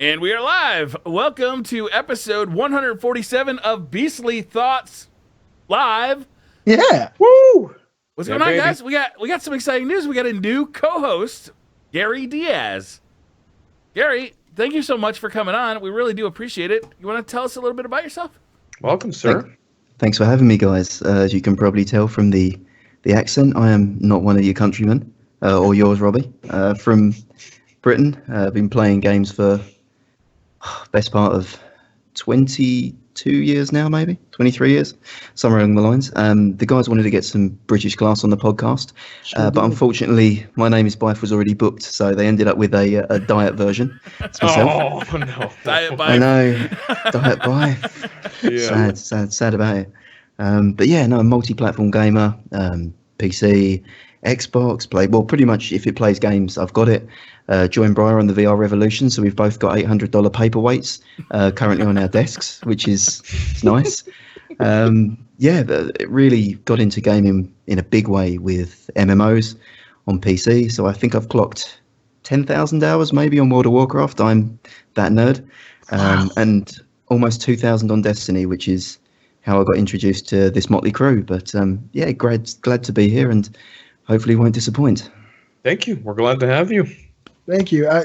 And we are live. Welcome to episode 147 of Beastly Thoughts Live. Yeah. Woo! What's going on, guys? We got some exciting news. We got a new co-host, Gary Diaz. Gary, thank you so much for coming on. We really do appreciate it. You want to tell us a little bit about yourself? Welcome, sir. Thanks for having me, guys. As you can probably tell from the accent, I am not one of your countrymen, or yours, Robbie. From Britain, I've been playing games for best part of 22 years now, maybe 23 years, somewhere along the lines. The guys wanted to get some British class on the podcast, but unfortunately my name is Bife was already booked, so they ended up with a diet version. Oh no, Diet Bife. I know, Diet Bife. Yeah. Sad about it. But yeah, no, multi-platform gamer, PC, Xbox, pretty much if it plays games, I've got it. Joined Briar on the VR revolution, so we've both got $800 paperweights currently on our desks, which is nice. Yeah, but it really got into gaming in a big way with MMOs on PC. So I think I've clocked 10,000 hours maybe on World of Warcraft. I'm that nerd. And almost 2,000 on Destiny, which is how I got introduced to this motley crew. But yeah, glad to be here and hopefully won't disappoint. Thank you. We're glad to have you. Thank you. I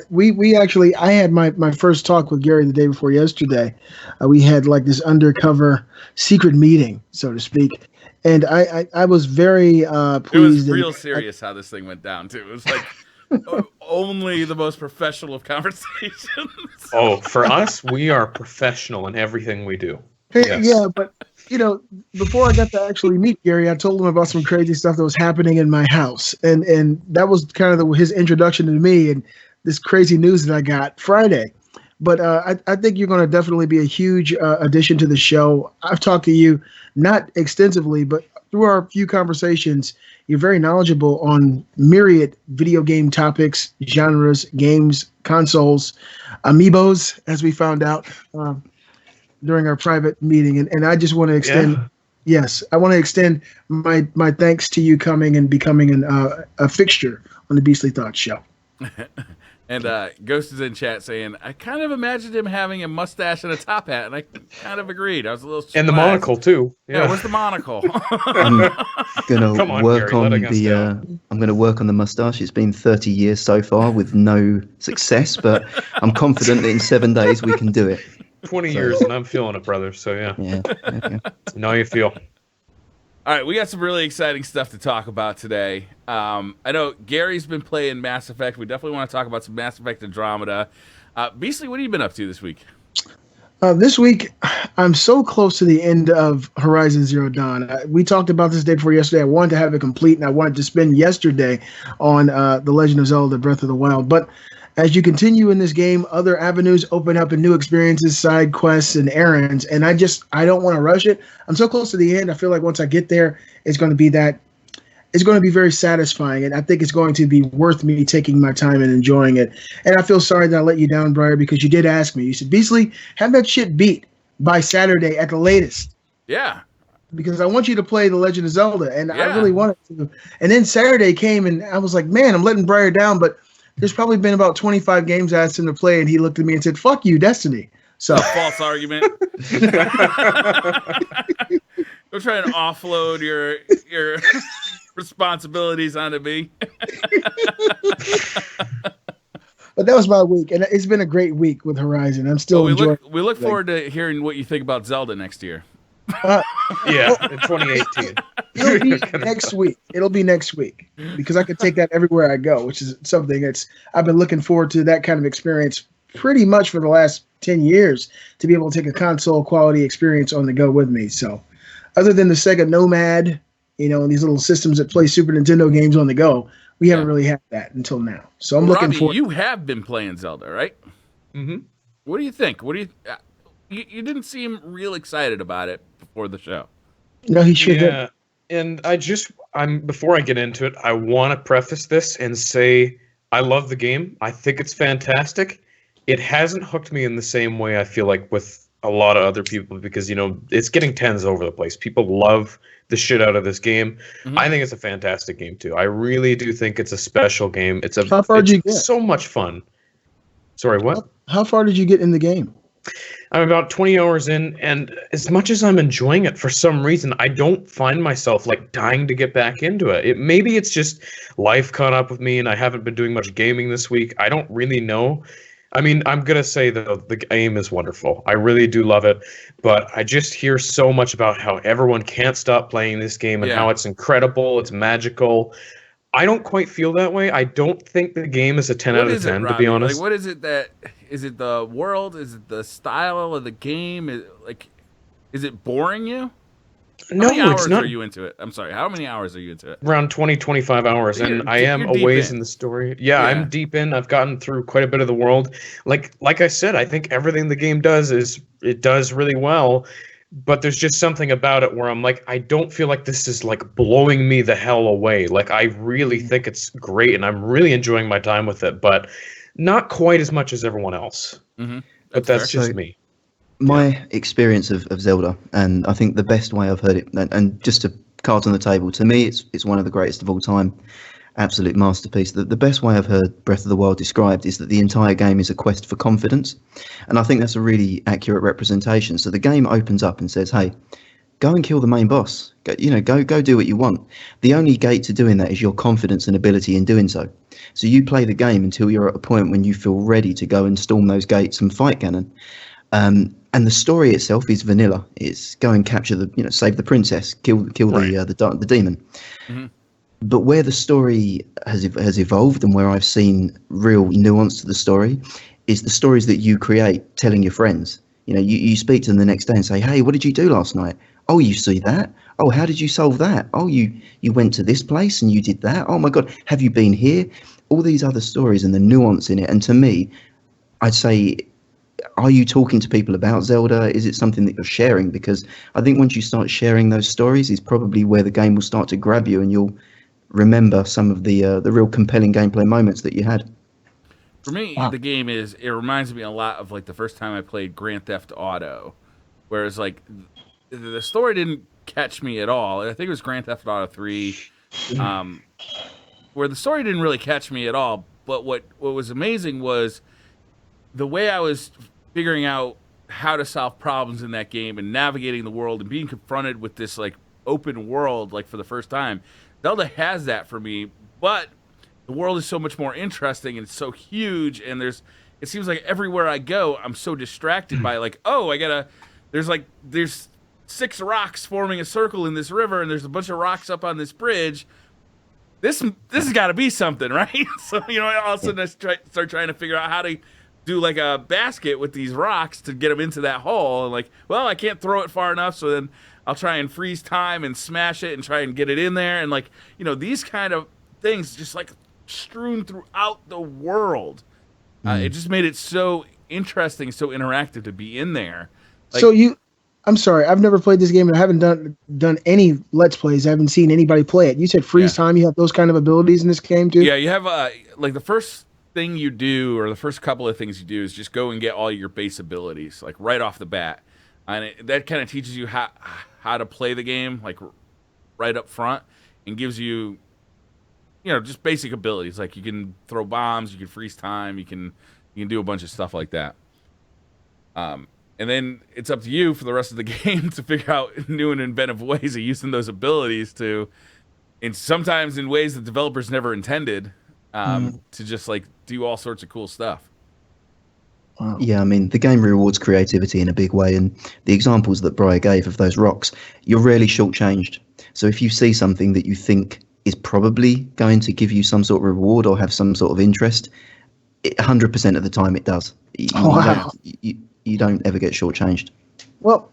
had my first talk with Gary the day before yesterday. We had like this undercover secret meeting, so to speak. And I was very pleased. It was real serious how this thing went down, too. It was like only the most professional of conversations. Oh, for us, we are professional in everything we do. Yes. Yeah, but before I got to actually meet Gary, I told him about some crazy stuff that was happening in my house, and that was kind of his introduction to me and this crazy news that I got Friday. But I think you're going to definitely be a huge addition to the show. I've talked to you not extensively, but through our few conversations, you're very knowledgeable on myriad video game topics, genres, games, consoles, amiibos, as we found out during our private meeting, and I just want to extend, I want to extend my thanks to you coming and becoming a fixture on the Beastly Thoughts show. And Ghost is in chat saying, I kind of imagined him having a mustache and a top hat, and I kind of agreed. I was a little surprised. And the monocle too. Yeah, where's the monocle? I'm gonna work on the mustache. It's been 30 years so far with no success, but I'm confident that in 7 days we can do it. 20 years and I'm feeling it, brother. So yeah. Okay. Know how you feel. All right, we got some really exciting stuff to talk about today. I know Gary's been playing Mass Effect. We definitely want to talk about some Mass Effect Andromeda. Beastly, what have you been up to this week? This week, I'm so close to the end of Horizon Zero Dawn. We talked about this day before yesterday. I wanted to have it complete, and I wanted to spend yesterday on The Legend of Zelda: Breath of the Wild. But as you continue in this game, other avenues open up and new experiences, side quests, and errands. And I don't want to rush it. I'm so close to the end. I feel like once I get there, it's going to be very satisfying. And I think it's going to be worth me taking my time and enjoying it. And I feel sorry that I let you down, Briar, because you did ask me. You said, Beastly, have that shit beat by Saturday at the latest. Yeah. Because I want you to play The Legend of Zelda. And I really wanted to. And then Saturday came and I was like, man, I'm letting Briar down, but there's probably been about 25 games I asked him to play, and he looked at me and said, fuck you, Destiny. So false argument. We're trying to offload your responsibilities onto me. But that was my week, and it's been a great week with Horizon. I'm still enjoying. We look forward to hearing what you think about Zelda next year. In 2018. It'll be next week. It'll be next week because I could take that everywhere I go, which is something I've been looking forward to that kind of experience pretty much for the last 10 years to be able to take a console quality experience on the go with me. So other than the Sega Nomad, and these little systems that play Super Nintendo games on the go, we haven't really had that until now. So I'm looking forward. You have been playing Zelda, right? Mm-hmm. What do you think? You didn't seem real excited about it before the show. No, he should have. And before I get into it, I want to preface this and say I love the game. I think it's fantastic. It hasn't hooked me in the same way I feel like with a lot of other people because, it's getting tens over the place. People love the shit out of this game. Mm-hmm. I think it's a fantastic game, too. I really do think it's a special game. It's How far did you get? So much fun. Sorry, what? How far did you get in the game? I'm about 20 hours in, and as much as I'm enjoying it, for some reason, I don't find myself like dying to get back into it. Maybe it's just life caught up with me, and I haven't been doing much gaming this week. I don't really know. I mean, I'm gonna say though, the game is wonderful. I really do love it, but I just hear so much about how everyone can't stop playing this game and how it's incredible, it's magical. I don't quite feel that way. I don't think the game is a 10 out of 10, to be honest. Like, what is it that is it the world? Is it the style of the game? Is it boring you? No, how many hours it's not. Are you into it? I'm sorry. How many hours are you into it? Around 20, 25 hours, and I am a ways in the story. Yeah, I'm deep in. I've gotten through quite a bit of the world. Like I said, I think everything the game does it does really well. But there's just something about it where I'm like, I don't feel like this is like blowing me the hell away. Like, I really think it's great, and I'm really enjoying my time with it, but not quite as much as everyone else. Mm-hmm. But that's just me. My experience of Zelda, and I think the best way I've heard it, and just to cards on the table, to me, it's one of the greatest of all time. Absolute masterpiece. The best way I've heard Breath of the Wild described is that the entire game is a quest for confidence, and I think that's a really accurate representation. So the game opens up and says, "Hey, go and kill the main boss. Go do what you want." The only gate to doing that is your confidence and ability in doing so. So you play the game until you're at a point when you feel ready to go and storm those gates and fight Ganon. And the story itself is vanilla. It's go and capture save the princess, kill the demon. Mm-hmm. But where the story has evolved, and where I've seen real nuance to the story, is the stories that you create telling your friends. You speak to them the next day and say, "Hey, what did you do last night? Oh, you see that? Oh, how did you solve that? Oh, you went to this place and you did that. Oh my God, have you been here?" All these other stories and the nuance in it. And to me, I'd say, are you talking to people about Zelda? Is it something that you're sharing? Because I think once you start sharing those stories is probably where the game will start to grab you, and you'll remember some of the real compelling gameplay moments that you had. For me, the game it reminds me a lot of like the first time I played Grand Theft Auto, whereas like the story didn't catch me at all. I think it was Grand Theft Auto 3, where the story didn't really catch me at all. But what was amazing was the way I was figuring out how to solve problems in that game and navigating the world and being confronted with this like open world like for the first time. Zelda has that for me, but the world is so much more interesting and it's so huge, and it seems like everywhere I go, I'm so distracted by like, oh, there's 6 rocks forming a circle in this river, and there's a bunch of rocks up on this bridge. This has got to be something, right? So all of a sudden I start trying to figure out how to do like a basket with these rocks to get them into that hole, and like, well, I can't throw it far enough, so then I'll try and freeze time and smash it and try and get it in there, and like these kind of things just like strewn throughout the world. It just made it so interesting, so interactive to be in there. Like, I'm sorry, I've never played this game, and I haven't done any Let's Plays. I haven't seen anybody play it. You said freeze time. You have those kind of abilities in this game too? Yeah, you have like the first thing you do, or the first couple of things you do, is just go and get all your base abilities like right off the bat, and that kind of teaches you how to play the game like right up front, and gives you just basic abilities, like you can throw bombs, you can freeze time, you can do a bunch of stuff like that. And then it's up to you for the rest of the game to figure out new and inventive ways of using those abilities and sometimes in ways that developers never intended, to just like do all sorts of cool stuff. Wow. Yeah, I mean, the game rewards creativity in a big way, and the examples that Briar gave of those rocks, you're rarely shortchanged. So if you see something that you think is probably going to give you some sort of reward or have some sort of interest, 100% of the time it does. You don't ever get shortchanged. Well,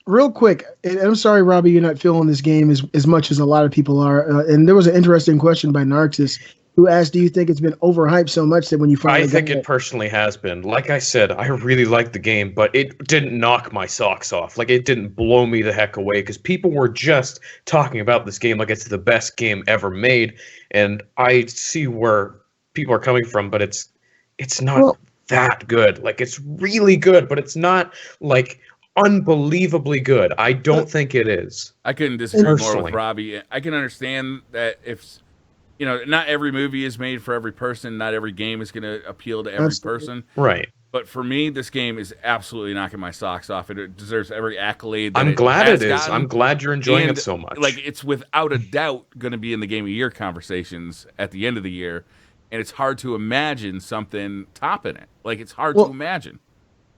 real quick, and I'm sorry, Robbie, you're not feeling this game as much as a lot of people are. And there was an interesting question by Narcissus, who asked, do you think it's been overhyped so much that when you finally... I think it personally has been. Like I said, I really liked the game, but it didn't knock my socks off. Like, it didn't blow me the heck away, because people were just talking about this game like it's the best game ever made, and I see where people are coming from, but it's not that good. Like, it's really good, but it's not, like, unbelievably good. I don't think it is. I couldn't disagree more with Robbie. I can understand that if... not every movie is made for every person. Not every game is going to appeal to every person. Right. But for me, this game is absolutely knocking my socks off. It deserves every accolade. That I'm glad it is. gotten. I'm glad you're enjoying And, it so much. Like, it's without a doubt going to be in the Game of the Year conversations at the end of the year, and it's hard to imagine something topping it. Like, it's hard to imagine.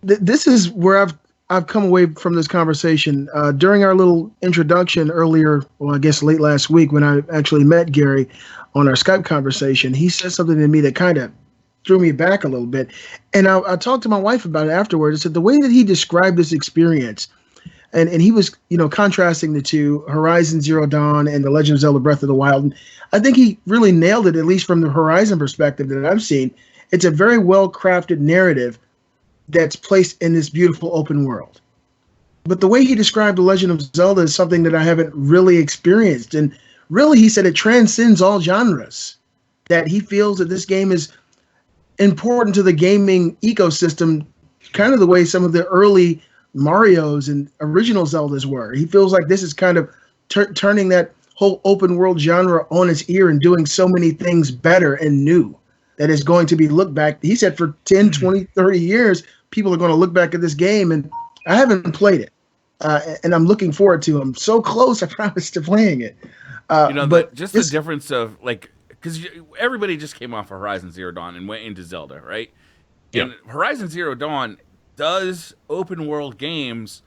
This is where I've come away from this conversation. During our little introduction earlier, well, I guess late last week, when I actually met Gary on our Skype conversation, he said something to me that kind of threw me back a little bit. And I talked to my wife about it afterwards. I said the way that he described this experience, and he was, contrasting the two, Horizon Zero Dawn and The Legend of Zelda Breath of the Wild. And I think he really nailed it, at least from the Horizon perspective that I've seen. It's a very well-crafted narrative that's placed in this beautiful open world. But the way he described The Legend of Zelda is something that I haven't really experienced. And really, he said it transcends all genres, that he feels that this game is important to the gaming ecosystem, kind of the way some of the early Marios and original Zeldas were. He feels like this is kind of turning that whole open world genre on its ear and doing so many things better and new that is going to be looked back. He said for 10, 20, 30 years, people are going to look back at this game, and I haven't played it. And I'm looking forward to it. I'm so close, I promise, to playing it. But the difference of, like, because everybody just came off of Horizon Zero Dawn and went into Zelda, right? Yeah. And Horizon Zero Dawn does open world games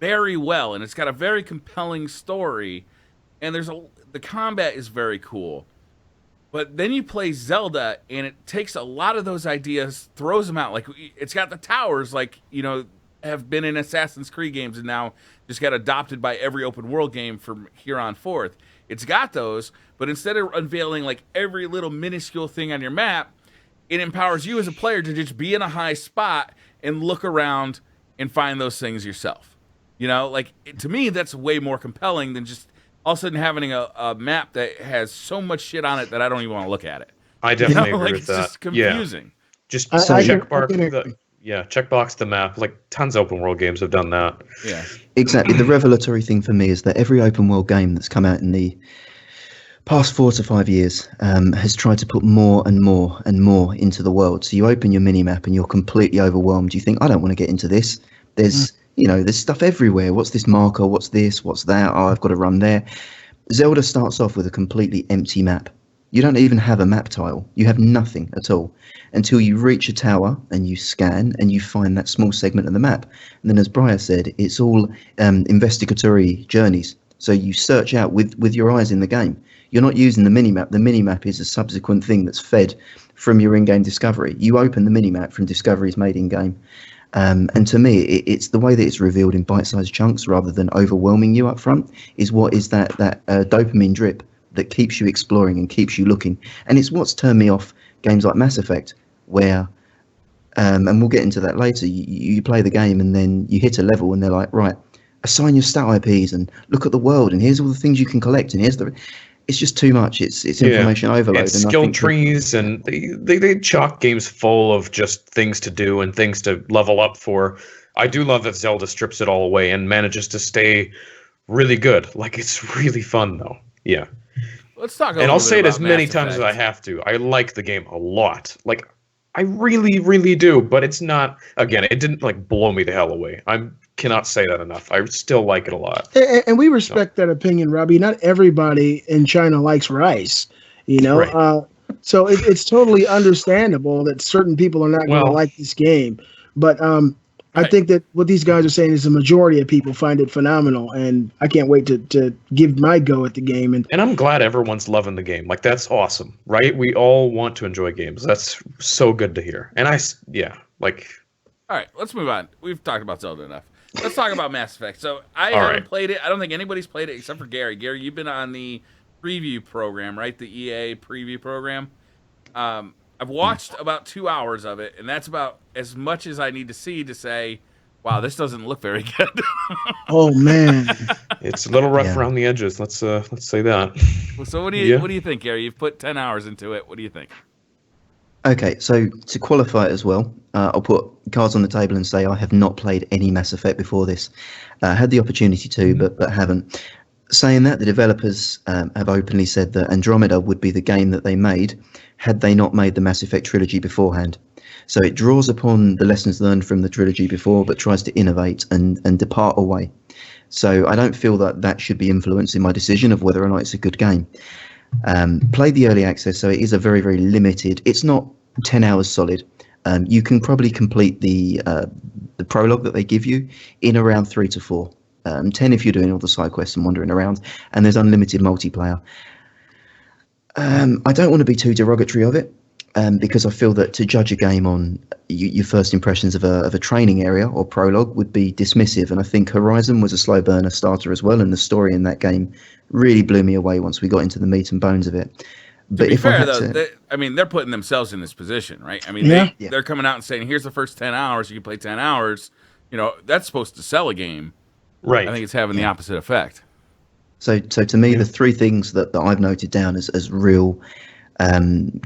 very well, and it's got a very compelling story, and the combat is very cool. But then you play Zelda, and it takes a lot of those ideas, throws them out. Like, it's got the towers, like, have been in Assassin's Creed games and now just got adopted by every open world game from here on forth. It's got those, but instead of unveiling like every little minuscule thing on your map, it empowers you as a player to just be in a high spot and look around and find those things yourself. To me, that's way more compelling than just all of a sudden having a map that has so much shit on it that I don't even want to look at it. I definitely agree with it's that. just confusing. Just I checkbox the map. Like tons of open world games have done that. Yeah, Exactly. The revelatory thing for me is that every open world game that's come out in the past 4 to 5 years has tried to put more and more and more into the world. So you open your minimap and you're completely overwhelmed. You think, I don't want to get into this. There's there's stuff everywhere. What's this marker? What's this? What's that? Oh, I've got to run there. Zelda starts off with a completely empty map. You don't even have a map tile. You have nothing at all until you reach a tower and you scan and you find that small segment of the map. And then, as Briar said, it's all investigatory journeys. So you search out with your eyes in the game. You're not using the minimap. The minimap is a subsequent thing that's fed from your in-game discovery. You open the minimap from discoveries made in-game. And to me, it's the way that it's revealed in bite-sized chunks rather than overwhelming you up front is what is that dopamine drip that keeps you exploring and keeps you looking. And it's what's turned me off games like Mass Effect, where, and we'll get into that later, you play the game and then you hit a level and they're like, right, assign your stat IPs and look at the world and here's all the things you can collect and here's it's just too much. It's information overload. It's skill trees and they chock games full of just things to do and things to level up for. I do love that Zelda strips it all away and manages to stay really good. Like, it's really fun though. Yeah. Let's talk. And I'll say it as many times as I have to. I like the game a lot. Like, I really, really do. But it's not. Again, it didn't like blow me the hell away. I cannot say that enough. I still like it a lot. And we respect that opinion, Robbie. Not everybody in China likes rice. Right. So it's totally understandable that certain people are not going to like this game. But I think that what these guys are saying is the majority of people find it phenomenal, and I can't wait to give my go at the game. And I'm glad everyone's loving the game. Like, that's awesome, right? We all want to enjoy games. That's so good to hear. And all right, let's move on. We've talked about Zelda enough. Let's talk about Mass Effect. So I haven't played it. I don't think anybody's played it except for Gary. Gary, you've been on the preview program, right? The EA preview program. I've watched about 2 hours of it, and that's about as much as I need to see to say, wow, this doesn't look very good. Oh man, it's a little rough around the edges. Let's say that. So what do you think, Gary? You've put 10 hours into it. What do you think? Okay, so to qualify it as well, I'll put cards on the table and say I have not played any Mass Effect before this. Had the opportunity to, but haven't. Saying that, the developers have openly said that Andromeda would be the game that they made had they not made the Mass Effect trilogy beforehand. So it draws upon the lessons learned from the trilogy before, but tries to innovate and depart away. So I don't feel that should be influencing my decision of whether or not it's a good game. Played the early access, so it is a very, very limited. It's not 10 hours solid. You can probably complete the prologue that they give you in around 3 to 4. 10 if you're doing all the side quests and wandering around, and there's unlimited multiplayer. I don't want to be too derogatory of it, because I feel that to judge a game on your first impressions of a training area or prologue would be dismissive, and I think Horizon was a slow burner starter as well, and the story in that game really blew me away once we got into the meat and bones of it. But if I had to, they're putting themselves in this position, right? I mean, they're coming out and saying, here's the first 10 hours, you can play 10 hours. That's supposed to sell a game. Right. I think it's having the opposite effect. So to me, the three things that I've noted down as real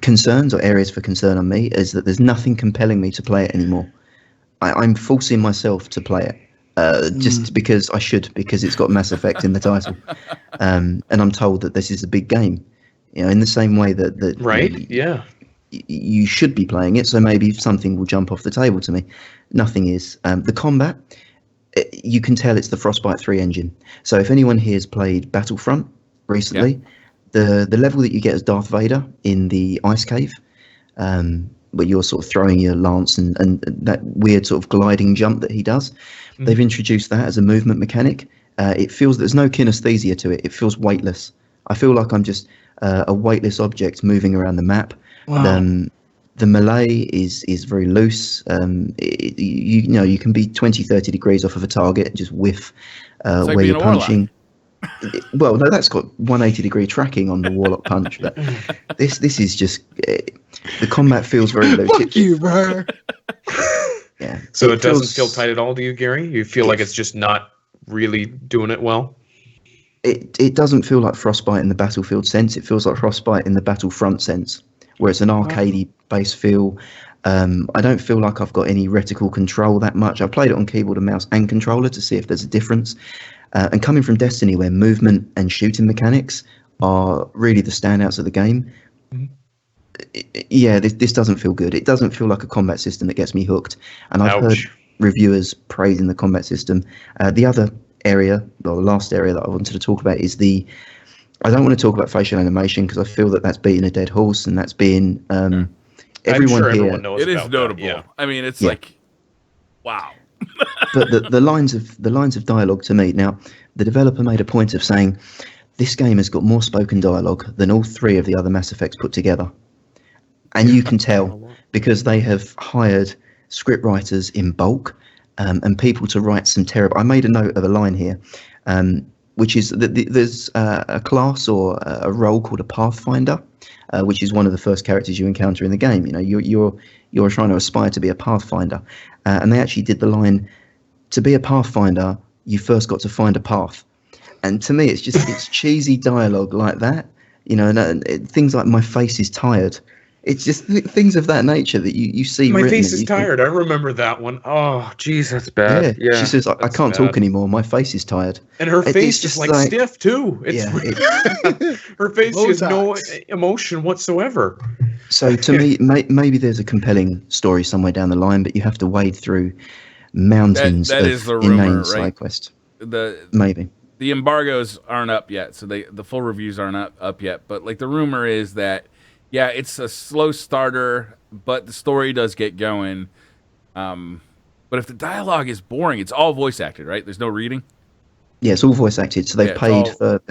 concerns or areas for concern on me is that there's nothing compelling me to play it anymore. I'm forcing myself to play it just because I should, because it's got Mass Effect in the title. And I'm told that this is a big game. In the same way that right, you should be playing it, so maybe something will jump off the table to me. Nothing is. The combat, you can tell it's the Frostbite 3 engine. So if anyone here has played Battlefront recently, the level that you get as Darth Vader in the ice cave, where you're sort of throwing your lance and that weird sort of gliding jump that he does, they've introduced that as a movement mechanic. It feels there's no kinesthesia to it. It feels weightless. I feel like I'm just a weightless object moving around the map. Wow. The melee is very loose. You can be 20, 30 degrees off of a target and just whiff where you're punching. Well, no, that's got 180-degree tracking on the Warlock punch. But this is just the combat feels very loose. Fuck you, bro. Yeah. So it doesn't feel tight at all to you, Gary? You feel like it's just not really doing it well? It doesn't feel like Frostbite in the Battlefield sense. It feels like Frostbite in the Battlefront sense, where it's an arcadey base feel. I don't feel like I've got any reticle control that much. I've played it on keyboard and mouse and controller to see if there's a difference. And coming from Destiny, where movement and shooting mechanics are really the standouts of the game, this doesn't feel good. It doesn't feel like a combat system that gets me hooked. And I've heard reviewers praising the combat system. The other area, or the last area that I wanted to talk about is I don't want to talk about facial animation because I feel that that's beating a dead horse, and that's being everyone knows it is about notable. That, yeah. I mean, it's like, wow. But the lines of dialogue to me, now the developer made a point of saying this game has got more spoken dialogue than all three of the other Mass Effects put together, and you can tell because they have hired script writers in bulk and people to write some terrible. I made a note of a line here, which is that there's a class or a role called a Pathfinder, which is one of the first characters you encounter in the game. You're trying to aspire to be a Pathfinder, and they actually did the line, to be a Pathfinder, you first got to find a path. And to me, it's cheesy dialogue like that, and things like my face is tired. It's just things of that nature that you see. My face is tired. I remember that one. Oh, geez, that's bad. Yeah. She says, I can't talk anymore. My face is tired. And her face is like stiff, too. Her face has no emotion whatsoever. So to me, maybe there's a compelling story somewhere down the line, but you have to wade through mountains that of is the rumor, inane right? side quest. Maybe. The embargoes aren't up yet, so the full reviews aren't up yet. But the rumor is that, yeah, it's a slow starter, but the story does get going. But if the dialogue is boring, it's all voice acted, right? There's no reading? Yeah, it's all voice acted. So they've paid for...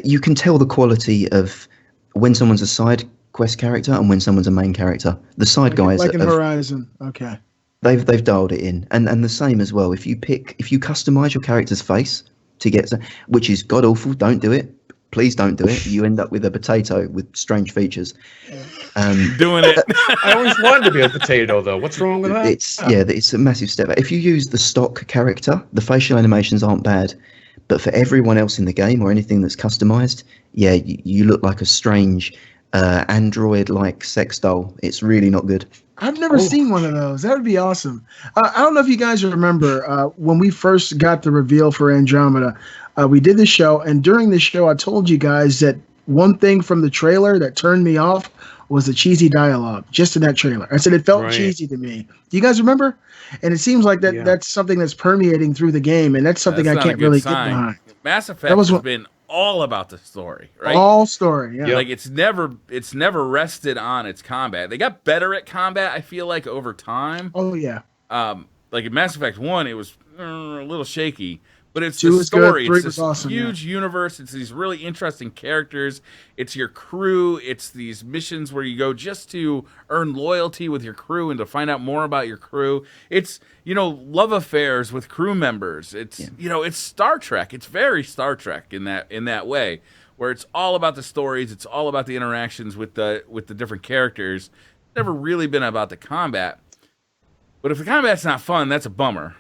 You can tell the quality of when someone's a side quest character and when someone's a main character. The side guys... Like in Horizon, okay. They've dialed it in. And the same as well. If you customize your character's face to get... Which is god-awful, don't do it. Please don't do it. You end up with a potato with strange features. Doing it. I always wanted to be a potato, though. What's wrong with that? It's a massive step. If you use the stock character, the facial animations aren't bad. But for everyone else in the game or anything that's customized, you look like a strange android-like sex doll. It's really not good. I've never seen one of those. That would be awesome. I don't know if you guys remember when we first got the reveal for Andromeda. We did the show, and during the show, I told you guys that one thing from the trailer that turned me off was the cheesy dialogue, just in that trailer. I said it felt cheesy to me. Do you guys remember? And it seems like that's something that's permeating through the game, and that's something I can't really get behind. Mass Effect has been all about the story, right? All story, yeah. Like it's never rested on its combat. They got better at combat, I feel like, over time. Oh yeah. Like in Mass Effect 1, it was a little shaky. But it's the story. It's this awesome, huge universe. It's these really interesting characters. It's your crew. It's these missions where you go just to earn loyalty with your crew and to find out more about your crew. It's, love affairs with crew members. It's, it's Star Trek. It's very Star Trek in that way, where it's all about the stories. It's all about the interactions with the different characters. It's never really been about the combat. But if the combat's not fun, that's a bummer.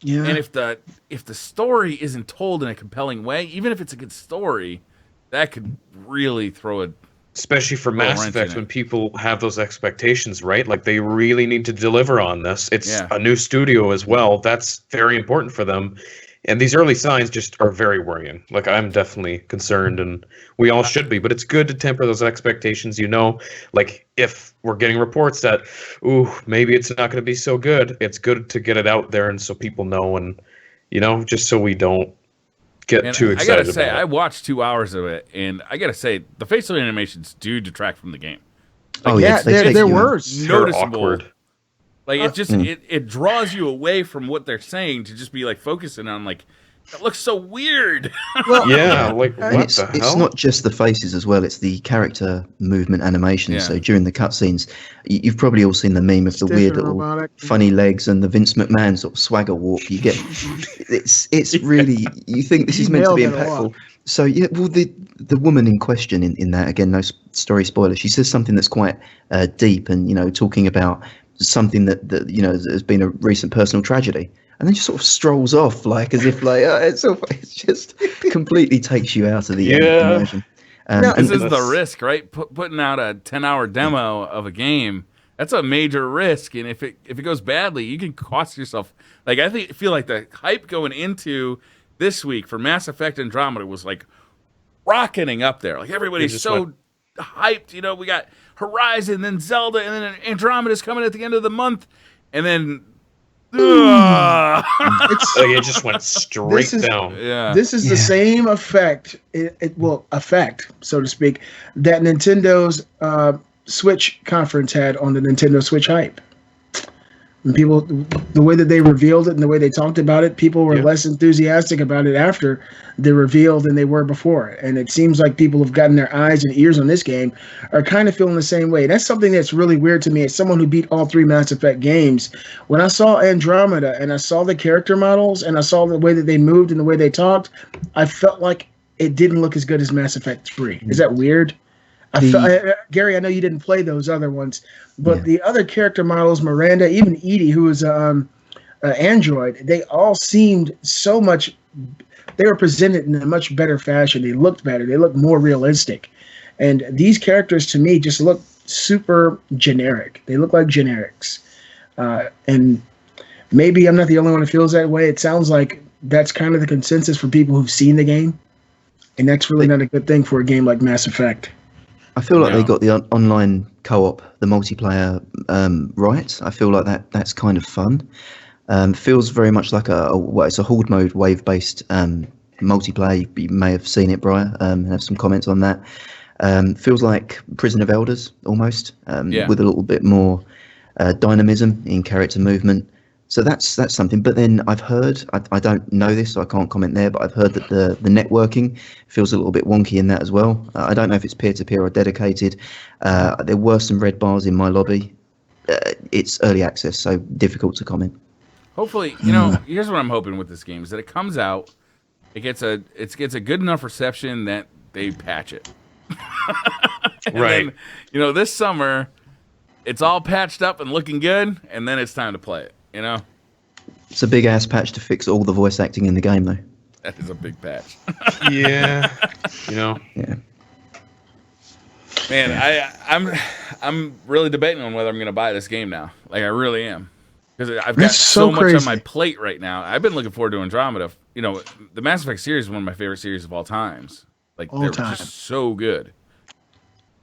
Yeah. And if the story isn't told in a compelling way, even if it's a good story, that could really throw a especially for Mass Effect when people have those expectations, right? Like they really need to deliver on this. It's a new studio as well. That's very important for them. And these early signs just are very worrying. Like I'm definitely concerned, and we all should be, but it's good to temper those expectations, like if we're getting reports that, maybe it's not going to be so good, it's good to get it out there and so people know, and, just so we don't get too excited. I gotta say, I watched 2 hours of it, and I gotta say, the facial animations do detract from the game. Like, they're worse. Noticeable. Awkward. Like it just it draws you away from what they're saying to just be like focusing on like that looks so weird. Well, yeah, like what the hell? It's not just the faces as well; it's the character movement animations. Yeah. So during the cutscenes, you've probably all seen the meme of the weird little funny legs and the Vince McMahon sort of swagger walk. You get it's really you think this is meant to be impactful. So the woman in question in that, again, no story spoiler. She says something that's quite deep and talking about something that has been a recent personal tragedy, and then just sort of strolls off as if it's just completely takes you out of the immersion. This is the risk, right? Putting out a 10-hour demo of a game, that's a major risk, and if it goes badly, you can cost yourself. Like I feel like the hype going into this week for Mass Effect Andromeda was like rocketing up there. Like everybody's so hyped. We got Horizon, then Zelda, and then Andromeda's coming at the end of the month, and then it just went straight down. Yeah, this is the same effect. It will affect, so to speak, that Nintendo's Switch conference had on the Nintendo Switch hype. And people, the way that they revealed it and the way they talked about it, people were less enthusiastic about it after they revealed than they were before. And it seems like people have gotten their eyes and ears on this game are kind of feeling the same way. That's something that's really weird to me as someone who beat all 3 Mass Effect games. When I saw Andromeda and I saw the character models and I saw the way that they moved and the way they talked, I felt like it didn't look as good as Mass Effect 3. Is that weird? Gary, I know you didn't play those other ones, but the other character models, Miranda, even Edie, who was an android, they all seemed so much. They were presented in a much better fashion. They looked better. They looked more realistic, and these characters to me just look super generic. They look like generics, and maybe I'm not the only one who feels that way. It sounds like that's kind of the consensus for people who've seen the game, and that's really not a good thing for a game like Mass Effect. I feel like they got the online co-op, the multiplayer right. I feel like that's kind of fun. Feels very much like it's a horde mode wave-based multiplayer. You may have seen it, Briar, and have some comments on that. Feels like Prison of Elders almost, with a little bit more dynamism in character movement. So that's something. But then I've heard, I don't know this, so I can't comment there, but I've heard that the networking feels a little bit wonky in that as well. I don't know if it's peer-to-peer or dedicated. There were some red bars in my lobby. It's early access, so difficult to comment. Hopefully, here's what I'm hoping with this game is that it comes out, it gets a good enough reception that they patch it. Right. Then, this summer, it's all patched up and looking good, and then it's time to play it. It's a big ass patch to fix all the voice acting in the game, though. That is a big patch. Yeah. Yeah. Man, I'm really debating on whether I'm going to buy this game now. Like I really am, because I've got so much crazy on my plate right now. I've been looking forward to Andromeda you know, the Mass Effect series is one of my favorite series of all times. Like All they're time. just so good.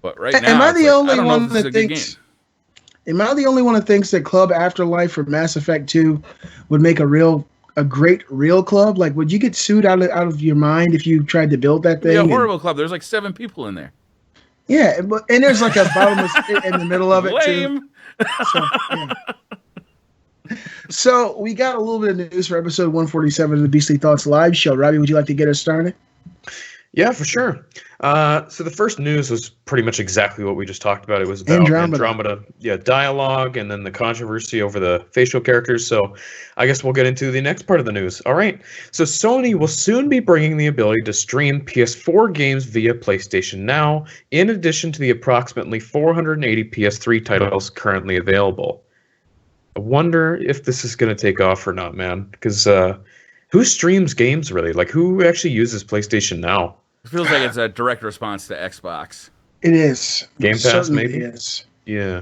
But right now, Am I the I only don't know one if this is that a good thinks? game. Am I the only one that thinks that Club Afterlife for Mass Effect 2 would make a great real club? Like, would you get sued out of your mind if you tried to build that It'd be a thing? horrible club. There's like 7 people in there. Yeah, and there's like a bottomless pit in the middle of it too. Lame. So, yeah. So we got a little bit of news for episode 147 of the Beastly Thoughts live show. Robbie, would you like to get us started? Yeah, for sure. So the first news was pretty much exactly what we just talked about. It was about Andromeda, dialogue, and then the controversy over the facial characters. So I guess we'll get into the next part of the news. All right. So Sony will soon be bringing the ability to stream PS4 games via PlayStation Now, in addition to the approximately 480 PS3 titles currently available. I wonder if this is going to take off or not, man. Because who streams games, really? Like, who actually uses PlayStation Now? It feels like it's a direct response to Xbox. It is. Game Pass, Certainly maybe? is. Yeah.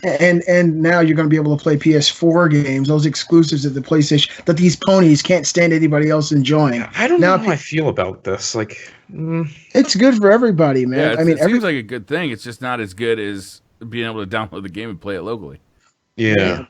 And now you're going to be able to play PS4 games, those exclusives that the PlayStation, that these ponies can't stand anybody else enjoying. I don't know how I feel about this. Like, it's good for everybody, man. Yeah, I mean, it seems like a good thing. It's just not as good as being able to download the game and play it locally. Yeah.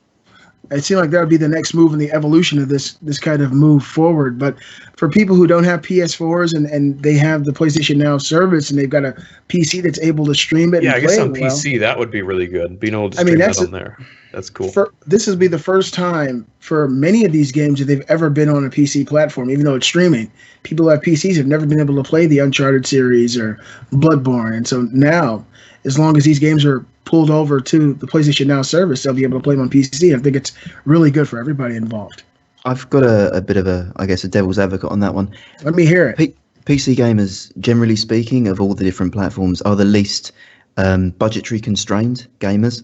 It seemed like that would be the next move in the evolution of this kind of move forward. But for people who don't have PS4s and they have the PlayStation Now service and they've got a PC that's able to stream it, Yeah, and I guess play on it well, PC that would be really good. Being able to stream that on there. That's cool. This will be the first time for many of these games that they've ever been on a PC platform, even though it's streaming. People who have PCs have never been able to play the Uncharted series or Bloodborne. And so now, as long as these games are pulled over to the PlayStation Now service, they'll be able to play them on PC. I think it's really good for everybody involved. I've got a bit of a devil's advocate on that one. Let me hear it. PC gamers, generally speaking, of all the different platforms, are the least budgetary constrained gamers.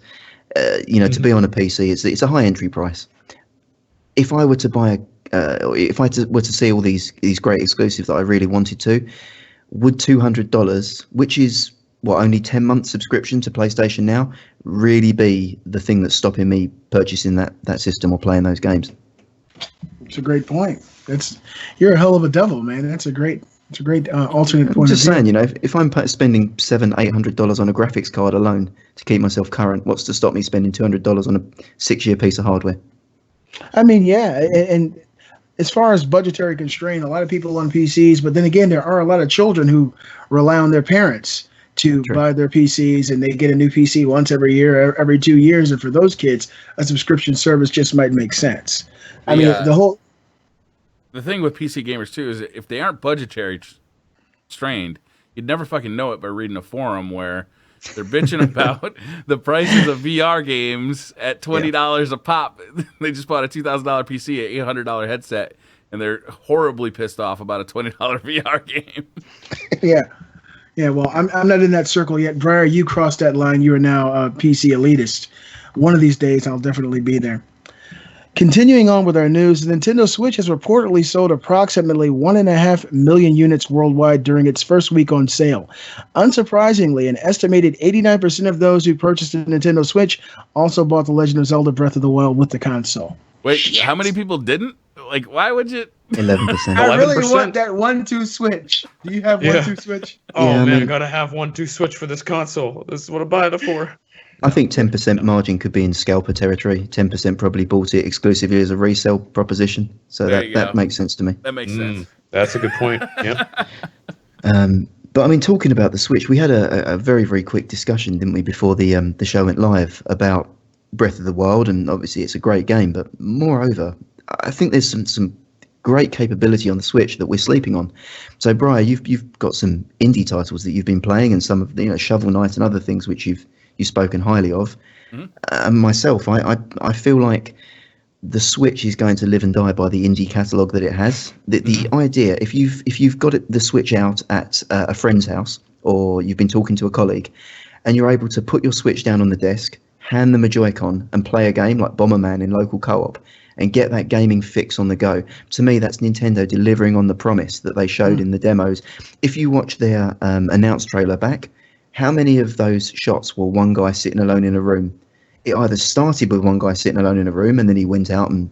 To be on a PC, it's a high entry price. If I were to buy were to see all these great exclusives that I really wanted to, would $200, which is only 10 months subscription to PlayStation Now, really be the thing that's stopping me purchasing that system or playing those games? It's a great point. You're a hell of a devil, man. It's a great alternate point. I'm just saying, if I'm spending $700-800 on a graphics card alone to keep myself current, what's to stop me spending $200 on a 6-year piece of hardware? I mean, yeah, and as far as budgetary constraint, a lot of people on PCs, but then again, there are a lot of children who rely on their parents to buy their PCs, and they get a new PC once every year, every 2 years, and for those kids, a subscription service just might make sense. I mean, the thing with PC gamers too is that if they aren't budgetary strained, you'd never fucking know it by reading a forum where they're bitching about the prices of VR games at $20 a pop. They just bought a $2,000 PC, an $800 headset, and they're horribly pissed off about a $20 VR game. Yeah. Yeah, well, I'm not in that circle yet. Briar, you crossed that line. You are now a PC elitist. One of these days, I'll definitely be there. Continuing on with our news, the Nintendo Switch has reportedly sold approximately 1.5 million units worldwide during its first week on sale. Unsurprisingly, an estimated 89% of those who purchased the Nintendo Switch also bought The Legend of Zelda Breath of the Wild with the console. Wait, how many people didn't? Like, why would you? 11%. I really want that 1-2 Switch. Do you have 1-2 Switch? Oh, Yeah, man, I gotta have 1-2 Switch for this console. This is what I buy it for. I think 10% margin could be in scalper territory. 10% probably bought it exclusively as a resale proposition. So that makes sense to me. That makes sense. That's a good point. Yep. But I mean, talking about the Switch, we had a very, very quick discussion, didn't we, before the show went live about Breath of the Wild, and obviously it's a great game. But moreover, I think there's some great capability on the Switch that we're sleeping on. So, Briar, you've got some indie titles that you've been playing, and some of the Shovel Knight and other things which you've spoken highly of. Mm-hmm. And myself, I feel like the Switch is going to live and die by the indie catalog that it has. The idea, if you've got the Switch out at a friend's house, or you've been talking to a colleague, and you're able to put your Switch down on the desk, hand them a Joy-Con, and play a game like Bomberman in local co-op, and get that gaming fix on the go. To me, that's Nintendo delivering on the promise that they showed in the demos. If you watch their announced trailer back, how many of those shots were one guy sitting alone in a room? It either started with one guy sitting alone in a room, and then he went out and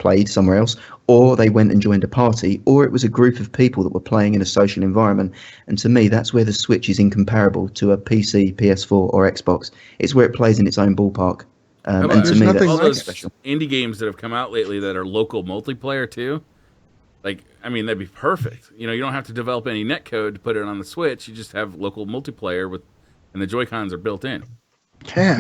played somewhere else, or they went and joined a party, or it was a group of people that were playing in a social environment. And to me, that's where the Switch is incomparable to a PC, PS4, or Xbox. It's where it plays in its own ballpark. And to me, that's all those special. indie games that have come out lately that are local multiplayer too. Like, I mean, that'd be perfect. You know, you don't have to develop any netcode to put it on the Switch. You just have local multiplayer and the Joy-Cons are built in. Yeah.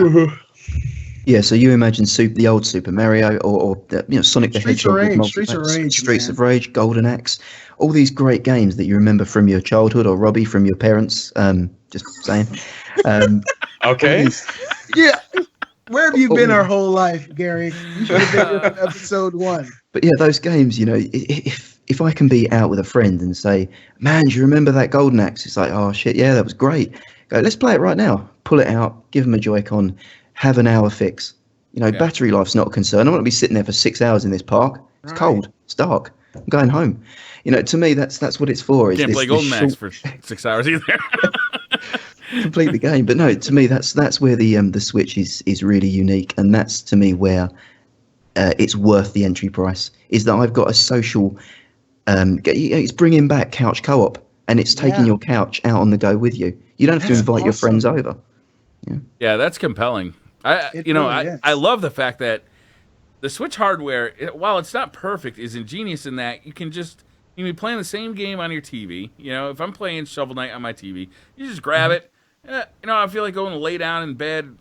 Yeah, so you imagine the old Super Mario or Sonic the Hedgehog, Streets of Rage, Golden Axe, all these great games that you remember from your childhood, or Robbie from your parents. Just saying. Okay. Yeah. Where have you been our whole life, Gary? You should have been here for episode 1. But yeah, those games, you know, if I can be out with a friend and say, man, do you remember that Golden Axe? It's like, oh shit, yeah, that was great. Go, let's play it right now. Pull it out, give them a Joy-Con, have an hour fix. You know, battery life's not a concern. I don't want to be sitting there for 6 hours in this park. It's cold. It's dark. I'm going home. You know, to me, that's what it's for. Can't play Golden Axe for 6 hours either. Complete the game. But no, to me, that's where the Switch is really unique, and that's to me where it's worth the entry price. Is that I've got a social. It's bringing back couch co-op, and it's taking your couch out on the go with you. You don't have to invite your friends over. Yeah, that's compelling. I love the fact that the Switch hardware, while it's not perfect, is ingenious in that you can be playing the same game on your TV. You know, if I'm playing Shovel Knight on my TV, you just grab it. I feel like going to lay down in bed.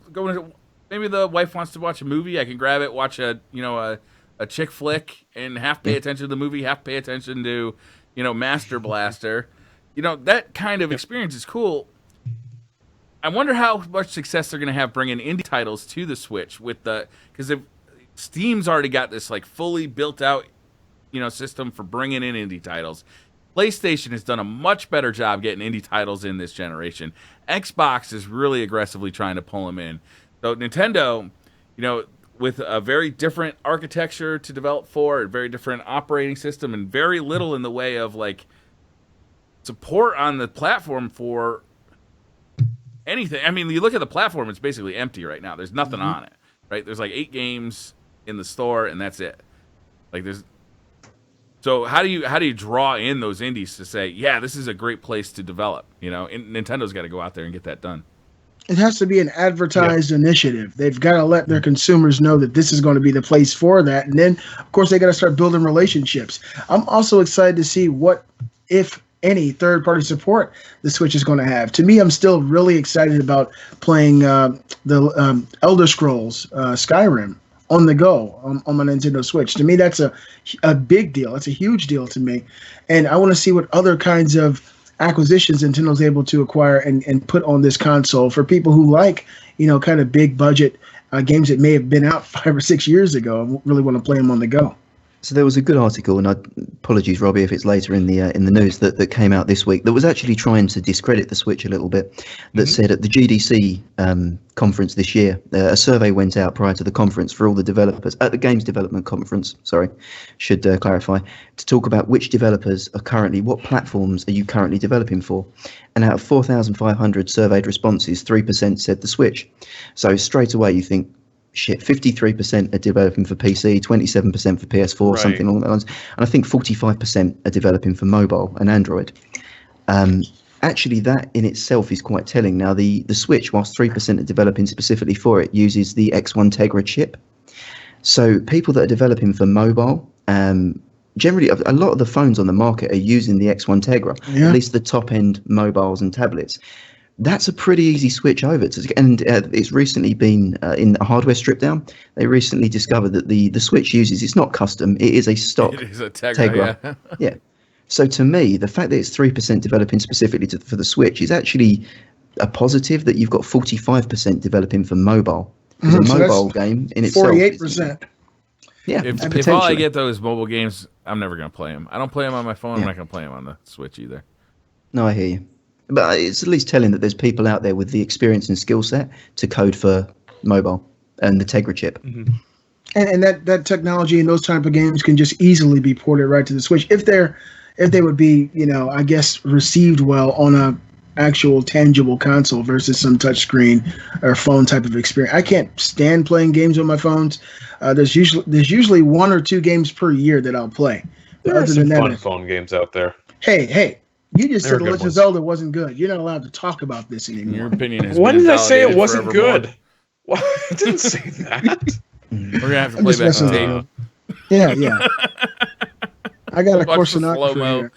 Maybe the wife wants to watch a movie. I can grab it, watch a chick flick, and half pay attention to the movie, half pay attention to, Master Blaster. That kind of experience is cool. I wonder how much success they're going to have bringing indie titles to the Switch because if Steam's already got this like fully built out, system for bringing in indie titles. PlayStation has done a much better job getting indie titles in this generation. Xbox is really aggressively trying to pull them in. So Nintendo, with a very different architecture to develop for, a very different operating system, and very little in the way of like support on the platform for anything. I mean, you look at the platform; it's basically empty right now. There's nothing on it, right? There's like 8 games in the store, and that's it. So how do you draw in those indies to say, yeah, this is a great place to develop? Nintendo's got to go out there and get that done. It has to be an advertised initiative. They've got to let their consumers know that this is going to be the place for that. And then, of course, they got to start building relationships. I'm also excited to see what, if any, third-party support the Switch is going to have. To me, I'm still really excited about playing the Elder Scrolls Skyrim on the go on my Nintendo Switch. To me, that's a big deal. It's a huge deal to me. And I want to see what other kinds of acquisitions Nintendo's able to acquire and put on this console for people who like, kind of big budget games that may have been out 5 or 6 years ago and really want to play them on the go. So there was a good article, and apologies, Robbie, if it's later in the news that came out this week that was actually trying to discredit the Switch a little bit. That said at the GDC conference this year, a survey went out prior to the conference for all the developers at the Games Development Conference. Should clarify to talk about which developers are what platforms are you currently developing for, and out of 4,500 surveyed responses, 3% said the Switch. So straight away you think, shit, 53% are developing for PC, 27% for PS4, something along those lines. And I think 45% are developing for mobile and Android. Actually, that in itself is quite telling. Now, the Switch, whilst 3% are developing specifically for it, uses the X1 Tegra chip. So people that are developing for mobile, generally, a lot of the phones on the market are using the X1 Tegra, at least the top-end mobiles and tablets. That's a pretty easy switch over to, and it's recently been in a hardware strip down. They recently discovered that the Switch it's not custom, it is a stock. It is a Tegra. Yeah. So to me, the fact that it's 3% developing specifically for the Switch is actually a positive that you've got 45% developing for mobile. Because a mobile game in itself 48%. If all I get those mobile games, I'm never going to play them. I don't play them on my phone. I'm not going to play them on the Switch either. No, I hear you. But it's at least telling that there's people out there with the experience and skill set to code for mobile and the Tegra chip. Mm-hmm. And that technology and those type of games can just easily be ported right to the Switch if they would be, I guess, received well on actual tangible console versus some touchscreen or phone type of experience. I can't stand playing games on my phones. There's usually 1 or 2 games per year that I'll play. There are some fun phone games out there. Hey, you just said The Legend of ones. Zelda wasn't good. You're not allowed to talk about this anymore. Your opinion is. When did I say it wasn't good? Well, I didn't say that. We're gonna have to play back the tape. Yeah. I got a Watch course the in slow-mo.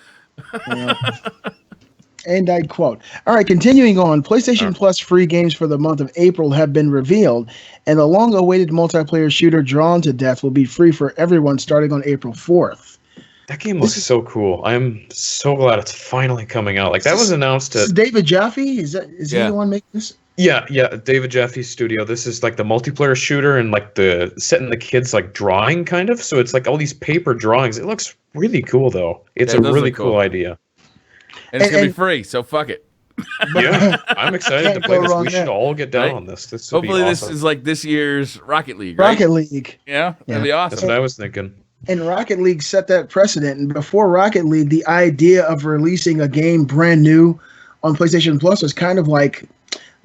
And I quote, all right, continuing on, PlayStation Plus free games for the month of April have been revealed, and the long-awaited multiplayer shooter Drawn to Death will be free for everyone starting on April 4th. That game looks so cool. I'm so glad it's finally coming out. Like, that was announced Is at... David Jaffe? Is he the one making this? Yeah, David Jaffe's studio. This is like the multiplayer shooter and like the setting the kids like drawing kind of. So it's like all these paper drawings. It looks really cool though. It's a really cool idea. And it's gonna be free, so fuck it. Yeah, I'm excited to play this. We should all get down on this. Hopefully awesome. this is like this year's Rocket League. Right? Rocket League. Yeah, that'd be awesome. That's what I was thinking. And Rocket League set that precedent. And before Rocket League, the idea of releasing a game brand new on PlayStation Plus was kind of like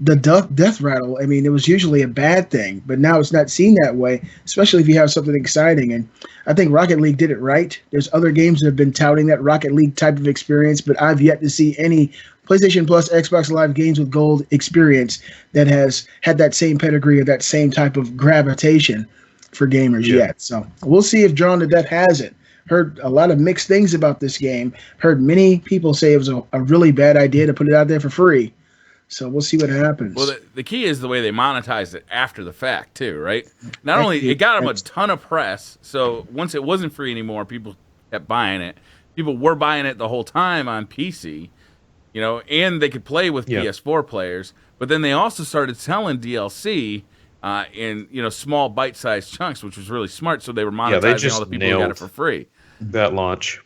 the death rattle. I mean, it was usually a bad thing, but now it's not seen that way, especially if you have something exciting. And I think Rocket League did it right. There's other games that have been touting that Rocket League type of experience, but I've yet to see any PlayStation Plus, Xbox Live Games with Gold experience that has had that same pedigree or that same type of gravitation for gamers yet. So we'll see if Drawn to Death has it. Heard a lot of mixed things about this game. Heard many people say it was a really bad idea to put it out there for free. So we'll see what happens. Well, the key is the way they monetized it after the fact, too, right? Not only it got them a ton of press, so once it wasn't free anymore, people kept buying it. People were buying it the whole time on PC, and they could play with PS4 players. But then they also started selling DLC in small bite-sized chunks, which was really smart. So they were monetizing all the people who got it for free. That launch.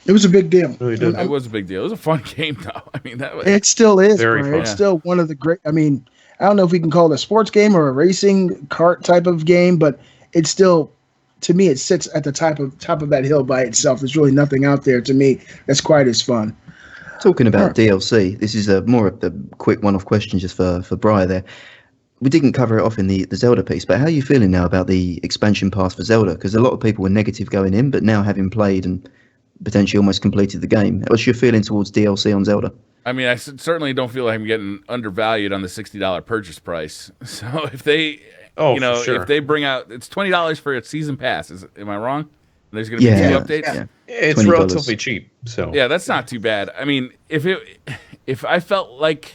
It was a big deal. Really did. It was a big deal. It was a fun game, though. I mean, it still is. Very fun. It's still one of the great. I mean, I don't know if we can call it a sports game or a racing kart type of game, but it's still, to me, it sits at the top of that hill by itself. There's really nothing out there to me that's quite as fun. Talking about DLC, this is more of the quick one-off question just for Briar there. We didn't cover it off in the Zelda piece, but how are you feeling now about the expansion pass for Zelda? Because a lot of people were negative going in, but now having played and potentially almost completed the game, what's your feeling towards DLC on Zelda? I mean, I certainly don't feel like I'm getting undervalued on the $60 purchase price. So if they, if they bring out, it's $20 for a season pass. Am I wrong? And there's going to be 2 updates. Yeah. It's $20. relatively cheap. So yeah, that's not too bad. I mean, if I felt like,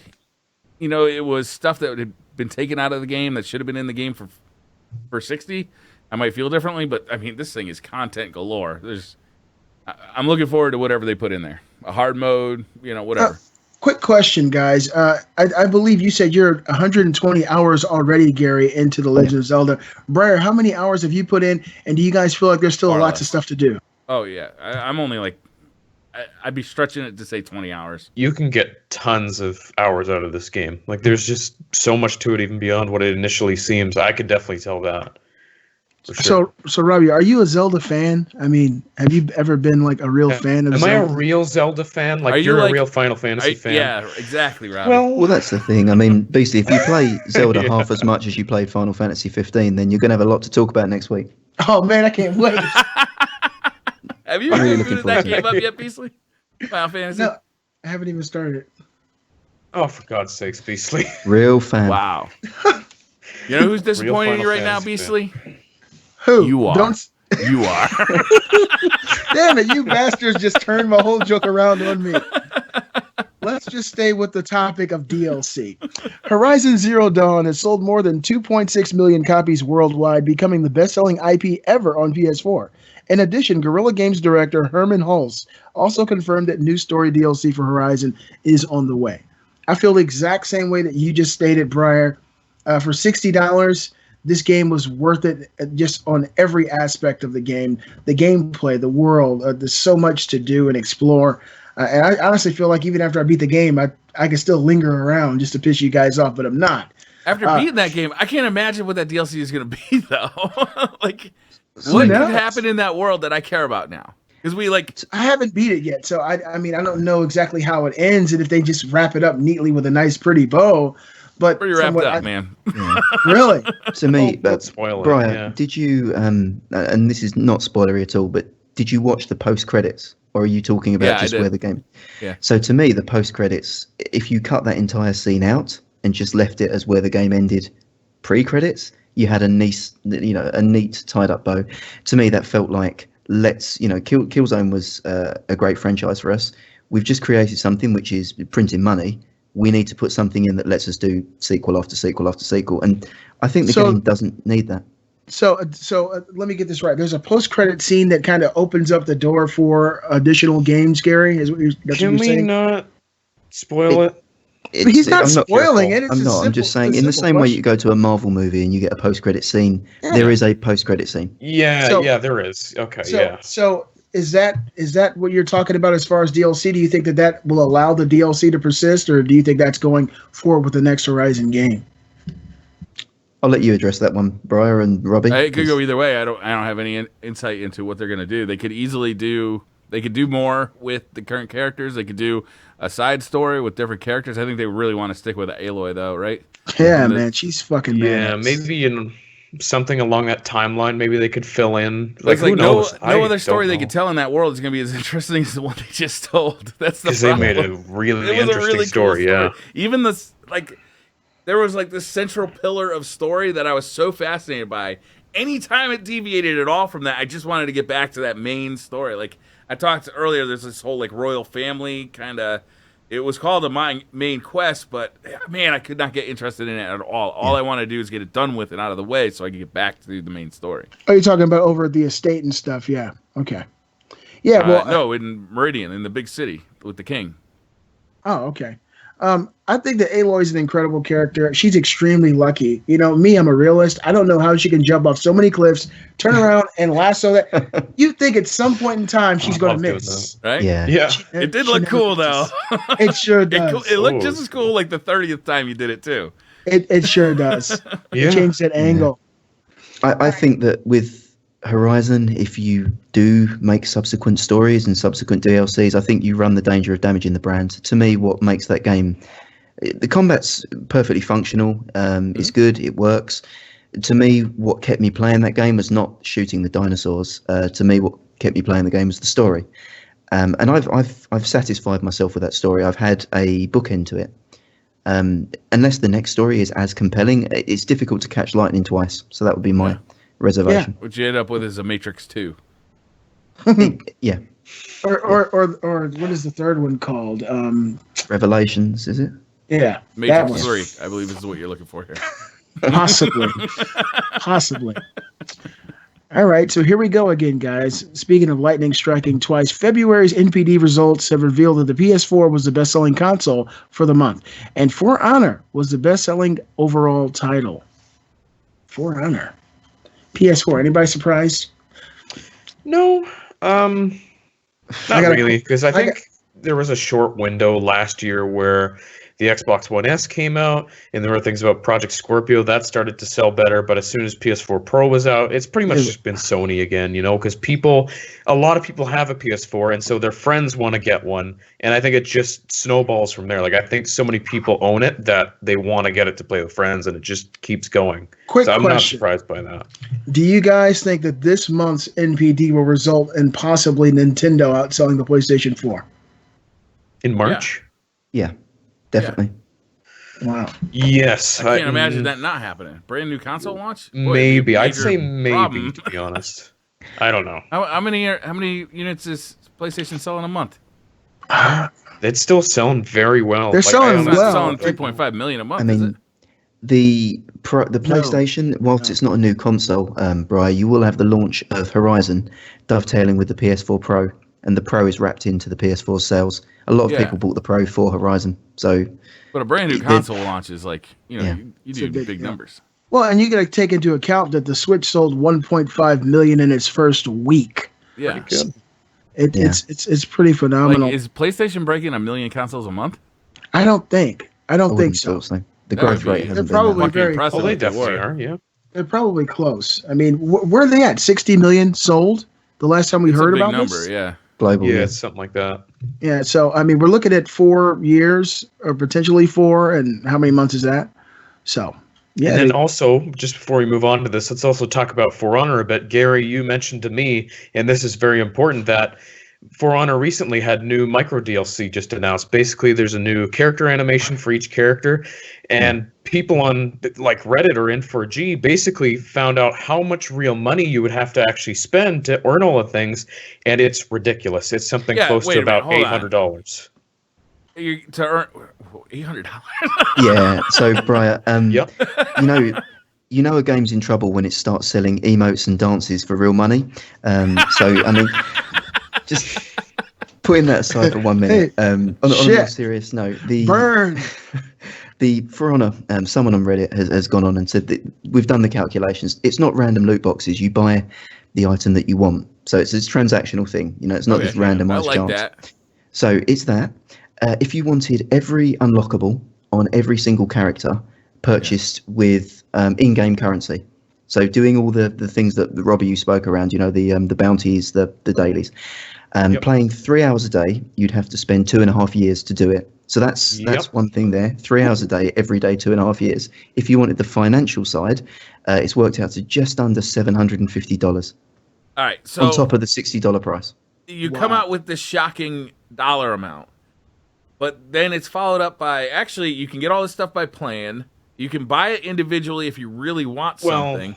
it was stuff that had been taken out of the game that should have been in the game for 60, I might feel differently. But I mean, this thing is content galore. I'm looking forward to whatever they put in there. A hard mode, whatever. Quick question, guys. I believe you said you're 120 hours already, Gary, into The Legend of Zelda. Briar, how many hours have you put in, and do you guys feel like there's still lots of stuff to do? Oh, yeah. I'm only like, I'd be stretching it to say 20 hours. You can get tons of hours out of this game. Like, there's just so much to it, even beyond what it initially seems. I could definitely tell that. Sure. So Robbie, are you a Zelda fan? I mean, have you ever been like a real fan of Zelda? Am I a real Zelda fan? Like, you're a real Final Fantasy fan? Yeah, exactly, Robbie. Well, that's the thing. I mean, Beastly, if you play Zelda half as much as you played Final Fantasy 15, then you're going to have a lot to talk about next week. Oh, man, I can't wait. Have you really booted that game up yet, Beastly? Final Fantasy? No, I haven't even started. Oh, for God's sakes, Beastly. Real fan. Wow. You know who's disappointing you right now, Beastly? Who? You are. You are. Damn it, you bastards just turned my whole joke around on me. Let's just stay with the topic of DLC. Horizon Zero Dawn has sold more than 2.6 million copies worldwide, becoming the best-selling IP ever on PS4. In addition, Guerrilla Games director Herman Hulse also confirmed that new story DLC for Horizon is on the way. I feel the exact same way that you just stated, Briar. For $60, this game was worth it just on every aspect of the game. The gameplay, the world, there's so much to do and explore. And I honestly feel like even after I beat the game, I can still linger around just to piss you guys off, but I'm not. After beating that game, I can't imagine what that DLC is going to be, though. Like, what could happen in that world that I care about now? Because we like. I haven't beat it yet, so I mean I don't know exactly how it ends and if they just wrap it up neatly with a nice pretty bow. But Pretty wrapped up, man. Yeah. Really? To me, spoil it, Brian, yeah. did you? And this is not spoilery at all, but did you watch the post credits, or are you talking about Yeah, I just did. where the game? Yeah. So to me, the post credits, if you cut that entire scene out and just left it as where the game ended, pre-credits, you had a neat tied up bow. To me, that felt like Killzone was a great franchise for us. We've just created something which is printing money. We need to put something in that lets us do sequel after sequel after sequel, and I think the game doesn't need that. So let me get this right. There's a post-credit scene that kind of opens up the door for additional games. Gary, that's what you're Can we saying? not spoil it? He's not spoiling it. I'm not. I'm just saying, in the same way you go to a Marvel movie and you get a post-credit scene, there is a post-credit scene. Yeah, there is. Okay, yeah. So is that what you're talking about as far as DLC? Do you think that will allow the DLC to persist, or do you think that's going forward with the next Horizon game? I'll let you address that one, Briar and Robbie. It could go either way. I don't have any insight into what they're gonna do. They could easily do. They could do more with the current characters. They could do a side story with different characters. I think they really want to stick with Aloy, though, right? Yeah, man, she's fucking. Yeah, badass. maybe in something along that timeline, maybe they could fill in. Like who no knows? I other story don't they know. could tell in that world is gonna be as interesting as the one they just told. That's the Because they problem. made a really It was a interesting really story, cool yeah. Even this, like, there was like this central pillar of story that I was so fascinated by. Anytime it deviated at all from that, I just wanted to get back to that main story. Like I talked earlier, there's this whole like royal family kind of. It was called a main quest, but man, I could not get interested in it at all. All I want to do is get it done with and out of the way, so I can get back to the main story. Oh, you're talking about over at the estate and stuff? Yeah. Okay. Yeah. Well, no, in Meridian, in the big city with the king. Oh, okay. I think that Aloy is an incredible character. She's extremely lucky. You know, me, I'm a realist. I don't know how she can jump off so many cliffs, turn around, and lasso that. You think at some point in time she's going to miss. Right? Yeah. Yeah. It did look cool, though. It sure does. It looked just as cool like the 30th time you did it, too. It sure does. Yeah. It changed that angle. I think that with Horizon, if you do make subsequent stories and subsequent DLCs, I think you run the danger of damaging the brand. To me, what makes that game, the combat's perfectly functional. It's good. It works. To me, what kept me playing that game was not shooting the dinosaurs. To me, what kept me playing the game was the story. And I've satisfied myself with that story. I've had a bookend to it. Unless the next story is as compelling, it's difficult to catch lightning twice. So that would be my reservation. What you end up with is a Matrix 2. Yeah. Or what is the third one called? Revelations, is it? Yeah. Matrix 3, I believe is what you're looking for here. Possibly. Possibly. All right, so here we go again, guys. Speaking of lightning striking twice, February's NPD results have revealed that the PS4 was the best-selling console for the month, and For Honor was the best-selling overall title. For Honor. PS4. Anybody surprised? No, not really, because I think there was a short window last year where the Xbox One S came out, and there were things about Project Scorpio that started to sell better. But as soon as PS4 Pro was out, it's pretty much just been Sony again, you know, because a lot of people have a PS4, and so their friends want to get one, and I think it just snowballs from there. Like, I think so many people own it that they want to get it to play with friends, and it just keeps going. Quick so I'm not question. surprised by that. Do you guys think that this month's NPD will result in possibly Nintendo outselling the PlayStation 4? In March? Yeah, definitely. Wow. Yes. I can't imagine that not happening. Brand new console launch? Boy, Maybe. I'd major say maybe, problem. to be honest. I don't know. How many units is PlayStation selling a month? It's still selling very well. They're selling It's not well. selling 3.5 million a month, I is mean, it? the PlayStation, whilst it's not a new console, Brian, you will have the launch of Horizon dovetailing with the PS4 Pro, and the Pro is wrapped into the PS4 sales. A lot of people bought the Pro for Horizon, so. But a brand new console launch is like, you know, Yeah. you do big numbers. Well, and you got to take into account that the Switch sold 1.5 million in its first week. Yeah. Good. It's pretty phenomenal. Like, is PlayStation breaking 1 million consoles a month? I don't think I so. wouldn't thought so. The That growth would be- rate hasn't They're been that probably much. Fucking very- impressive. Oh, they if they definitely were. are, yeah. They're probably close. I mean, where are they at? 60 million sold? The last time we It's a heard big about number, this. yeah. Global. Yeah, it's something like that. Yeah. So I mean, we're looking at 4 years or potentially 4, and how many months is that? So yeah. And then also, just before we move on to this, let's also talk about For Honor a bit. Gary, you mentioned to me, and this is very important, that For Honor recently had new micro DLC just announced. Basically, there's a new character animation for each character, and people on like Reddit or N4G basically found out how much real money you would have to actually spend to earn all the things, and it's ridiculous. It's something close to about $800. To earn $800. Yeah. So, Briar, Yep. you know a game's in trouble when it starts selling emotes and dances for real money. So, I mean, just putting that aside for 1 minute. Hey, on a more serious note, burn. the For Honor, someone on Reddit has gone on and said that we've done the calculations. It's not random loot boxes. You buy the item that you want, so it's a transactional thing. It's not just randomized chance. That. So it's that. If you wanted every unlockable on every single character purchased with in-game currency, so doing all the things that Robbie you spoke around, the bounties, the dailies, playing 3 hours a day, you'd have to spend 2.5 years to do it. So that's one thing there. 3 hours a day, every day, 2.5 years. If you wanted the financial side, it's worked out to just under $750. All right, so on top of the $60 price. You come out with this shocking dollar amount, but then it's followed up by, actually, you can get all this stuff by plan. You can buy it individually if you really want something.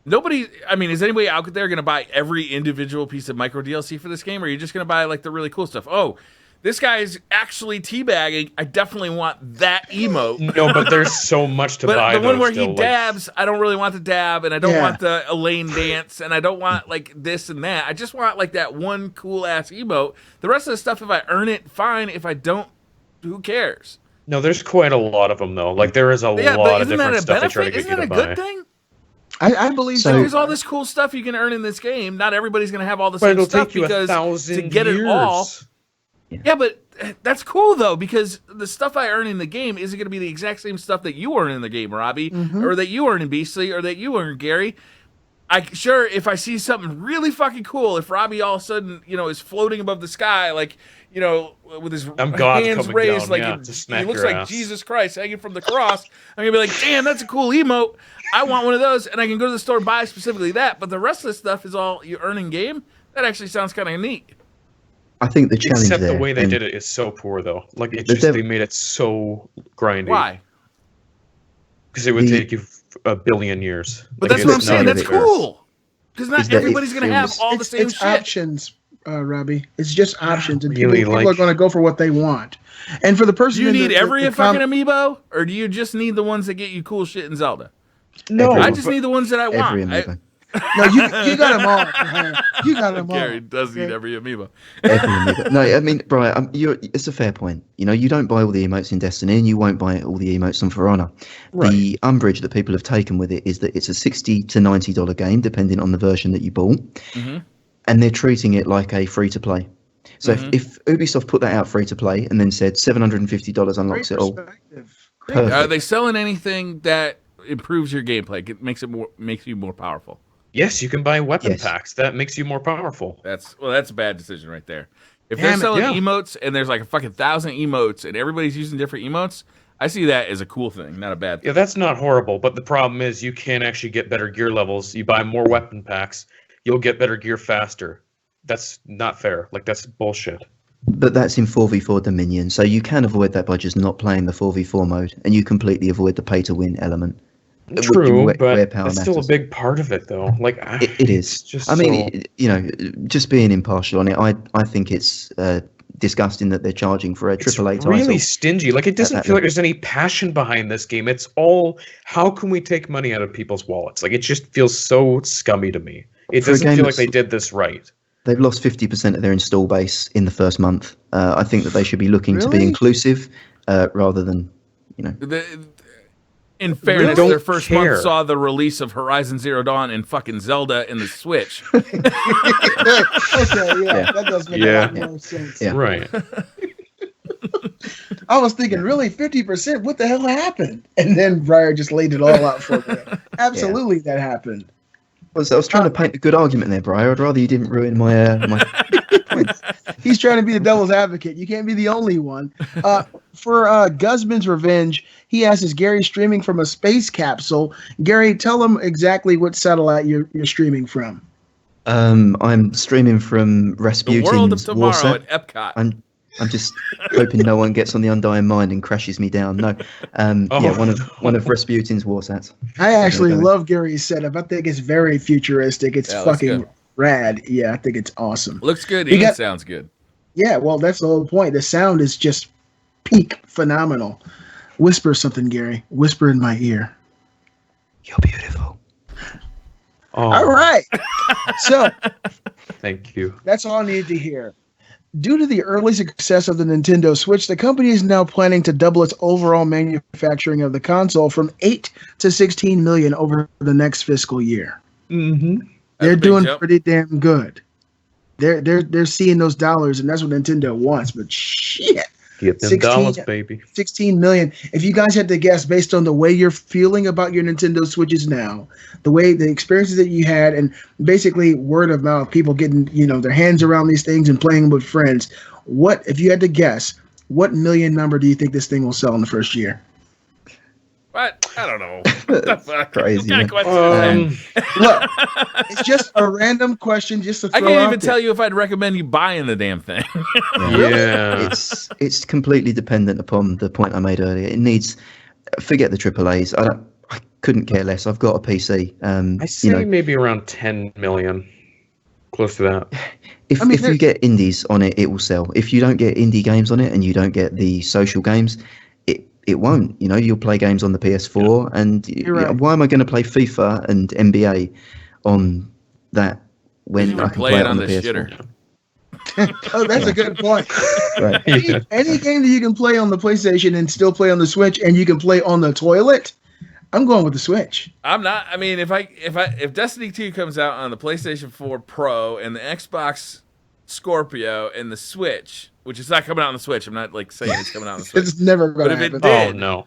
Is anybody out there going to buy every individual piece of micro DLC for this game, or are you just going to buy like the really cool stuff? Oh, this guy's actually teabagging. I definitely want that emote. No, but there's so much to buy. But the one where he dabs, I don't really want the dab, and I don't want the Elaine dance, and I don't want like this and that. I just want like that one cool ass emote. The rest of the stuff, if I earn it, fine. If I don't, who cares? No, there's quite a lot of them though. Like there is a lot of different stuff they try to get you to buy. Isn't that a good thing? I believe so. There's all this cool stuff you can earn in this game. Not everybody's going to have all the same stuff because to get it all. Yeah, but that's cool though, because the stuff I earn in the game isn't going to be the exact same stuff that you earn in the game, Robbie, or that you earn in Beastly, or that you earn, Gary. If I see something really fucking cool, if Robbie all of a sudden, is floating above the sky, like, with his hands raised, like he looks like Jesus Christ hanging from the cross, I'm gonna be like, damn, that's a cool emote. I want one of those, and I can go to the store and buy specifically that. But the rest of the stuff is all you earn in game. That actually sounds kind of neat. I think the challenge Except there, the way they did it is so poor, though. Like they made it so grindy. Why? Because it would take you a billion years. But that's what I'm saying. That's cool. Because not everybody's going to have all the same shit. It's options. options, Robbie. It's just options, and people are going to go for what they want. And for the person, do you need every fucking amiibo, or do you just need the ones that get you cool shit in Zelda? No, I just need the ones that I want. No, you got them all. You got them all. Gary does need every amiibo. Every amiibo. No, I mean, Brian, it's a fair point. You don't buy all the emotes in Destiny, and you won't buy all the emotes on For Honor. Right. The umbrage that people have taken with it is that it's a $60 to $90 game, depending on the version that you bought, and they're treating it like a free-to-play. So if Ubisoft put that out free-to-play and then said $750 unlocks it all, are they selling anything that improves your gameplay? It makes you more powerful. Yes, you can buy weapon packs. That makes you more powerful. That's a bad decision right there. If they're selling emotes and there's like a fucking 1,000 emotes and everybody's using different emotes, I see that as a cool thing, not a bad thing. Yeah, that's not horrible, but the problem is you can't actually get better gear levels. You buy more weapon packs, you'll get better gear faster. That's not fair. Like, that's bullshit. But that's in 4v4 Dominion, so you can avoid that by just not playing the 4v4 mode, and you completely avoid the pay-to-win element. True, but it's still a big part of it, though. Like it is. Just just being impartial on it, I think it's disgusting that they're charging for a AAA title. It's really stingy. Like, it doesn't feel like there's any passion behind this game. It's all, how can we take money out of people's wallets? Like, it just feels so scummy to me. It doesn't feel like they did this right. They've lost 50% of their install base in the first month. I think that they should be looking to be inclusive rather than, In fairness, their first month saw the release of Horizon Zero Dawn and fucking Zelda in the Switch. That does make a lot more sense. Yeah. Right. I was thinking, really, 50%? What the hell happened? And then Briar just laid it all out for me. Absolutely, that happened. I was trying to paint a good argument there, Briar. I'd rather you didn't ruin my points. He's trying to be the devil's advocate. You can't be the only one. For Guzman's Revenge, he asks, is Gary streaming from a space capsule? Gary, tell him exactly what satellite you're streaming from. I'm streaming from The Rasputin's world of tomorrow Warsat. at Epcot. I'm just hoping no one gets on the Undying Mind and crashes me down. No, yeah, one of Rasputin's Warsats. I actually love Gary's setup. I think it's very futuristic. It's fucking rad. Yeah, I think it's awesome. Looks good and sounds good. Yeah, well, that's the whole point. The sound is just peak phenomenal. Whisper something, Gary. Whisper in my ear. You're beautiful. Oh, All right. So, thank you. that's all I needed to hear. Due to the early success of the Nintendo Switch, the company is now planning to double its overall manufacturing of the console from 8 to 16 million over the next fiscal year. Mm-hmm. They're doing pretty damn good. They're seeing those dollars, and that's what Nintendo wants. But shit, Get them dollars, baby. 16 million. If you guys had to guess based on the way you're feeling about your Nintendo Switches now, the experiences that you had, and basically word of mouth, people getting their hands around these things and playing with friends. If you had to guess, what million number do you think this thing will sell in the first year? What? I don't know. What the fuck? Crazy. What kind of question is that? Look, it's just a random question, just to throw I can't even out tell you if I'd recommend you buying the damn thing. Yeah. It's completely dependent upon the point I made earlier. It needs, forget the AAA's. I couldn't care less. I've got a PC. I say maybe around 10 million. Close to that. If you get indies on it, it will sell. If you don't get indie games on it and you don't get the social games, it won't. You'll play games on the PS4, and right. Why am I going to play FIFA and NBA on that when I can play it on the PS4? Oh, that's a good point. Right. Any game that you can play on the PlayStation and still play on the Switch, and you can play on the toilet, I'm going with the Switch. I'm not. I mean, if Destiny 2 comes out on the PlayStation 4 Pro and the Xbox Scorpio and the Switch, which is not coming out on the Switch, I'm not saying it's coming out on the Switch. It's never going to But if happen. it did, Oh no.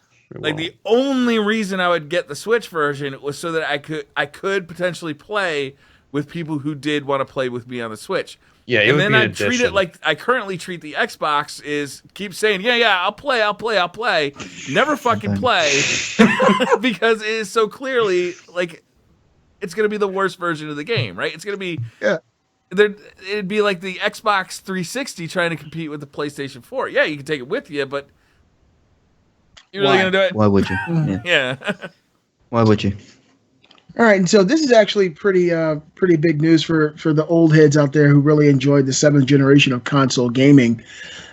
the only reason I would get the Switch version was so that I could potentially play with people who did want to play with me on the Switch. Yeah, it And would then be an I'd treat addition. it like I currently treat the Xbox is keep saying, yeah, I'll play. Never fucking play because it is so clearly it's going to be the worst version of the game, right? It's going to be it'd be like the Xbox 360 trying to compete with the PlayStation 4. Yeah, you can take it with you, but you're really going to do it? Why would you? Yeah. Why would you? All right, and so this is actually pretty big news for the old heads out there who really enjoyed the 7th generation of console gaming.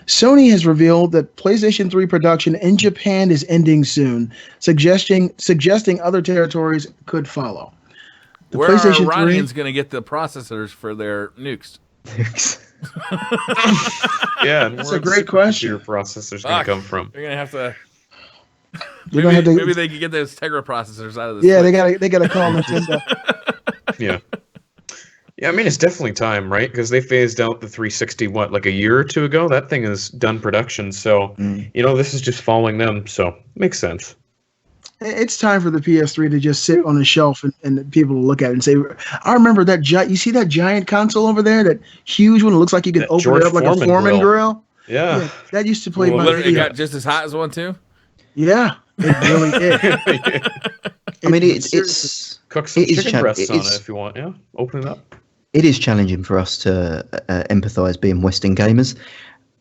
Sony has revealed that PlayStation 3 production in Japan is ending soon, suggesting other territories could follow. The Where are PlayStation 3 Iranians going to get the processors for their nukes? Yeah, That's a great question. Your processor's going to come from. They're going to have to... Maybe Maybe they could get those Tegra processors out of this. Yeah, they gotta call Nintendo. Yeah. Yeah, I mean, it's definitely time, right? Because they phased out the 360, a year or two ago? That thing is done production, so, this is just following them, so makes sense. It's time for the PS3 to just sit on a shelf and people will look at it and say, I remember that you see that giant console over there, that huge one? It looks like you can That open George it up like a Foreman grill. Yeah. That used to play my Literally, it video. got just as hot as one, too? Yeah, it really did. I mean, it's Cook some it is chicken breasts on it it's- if you want, yeah? Open it up. it is challenging for us to empathise being Western gamers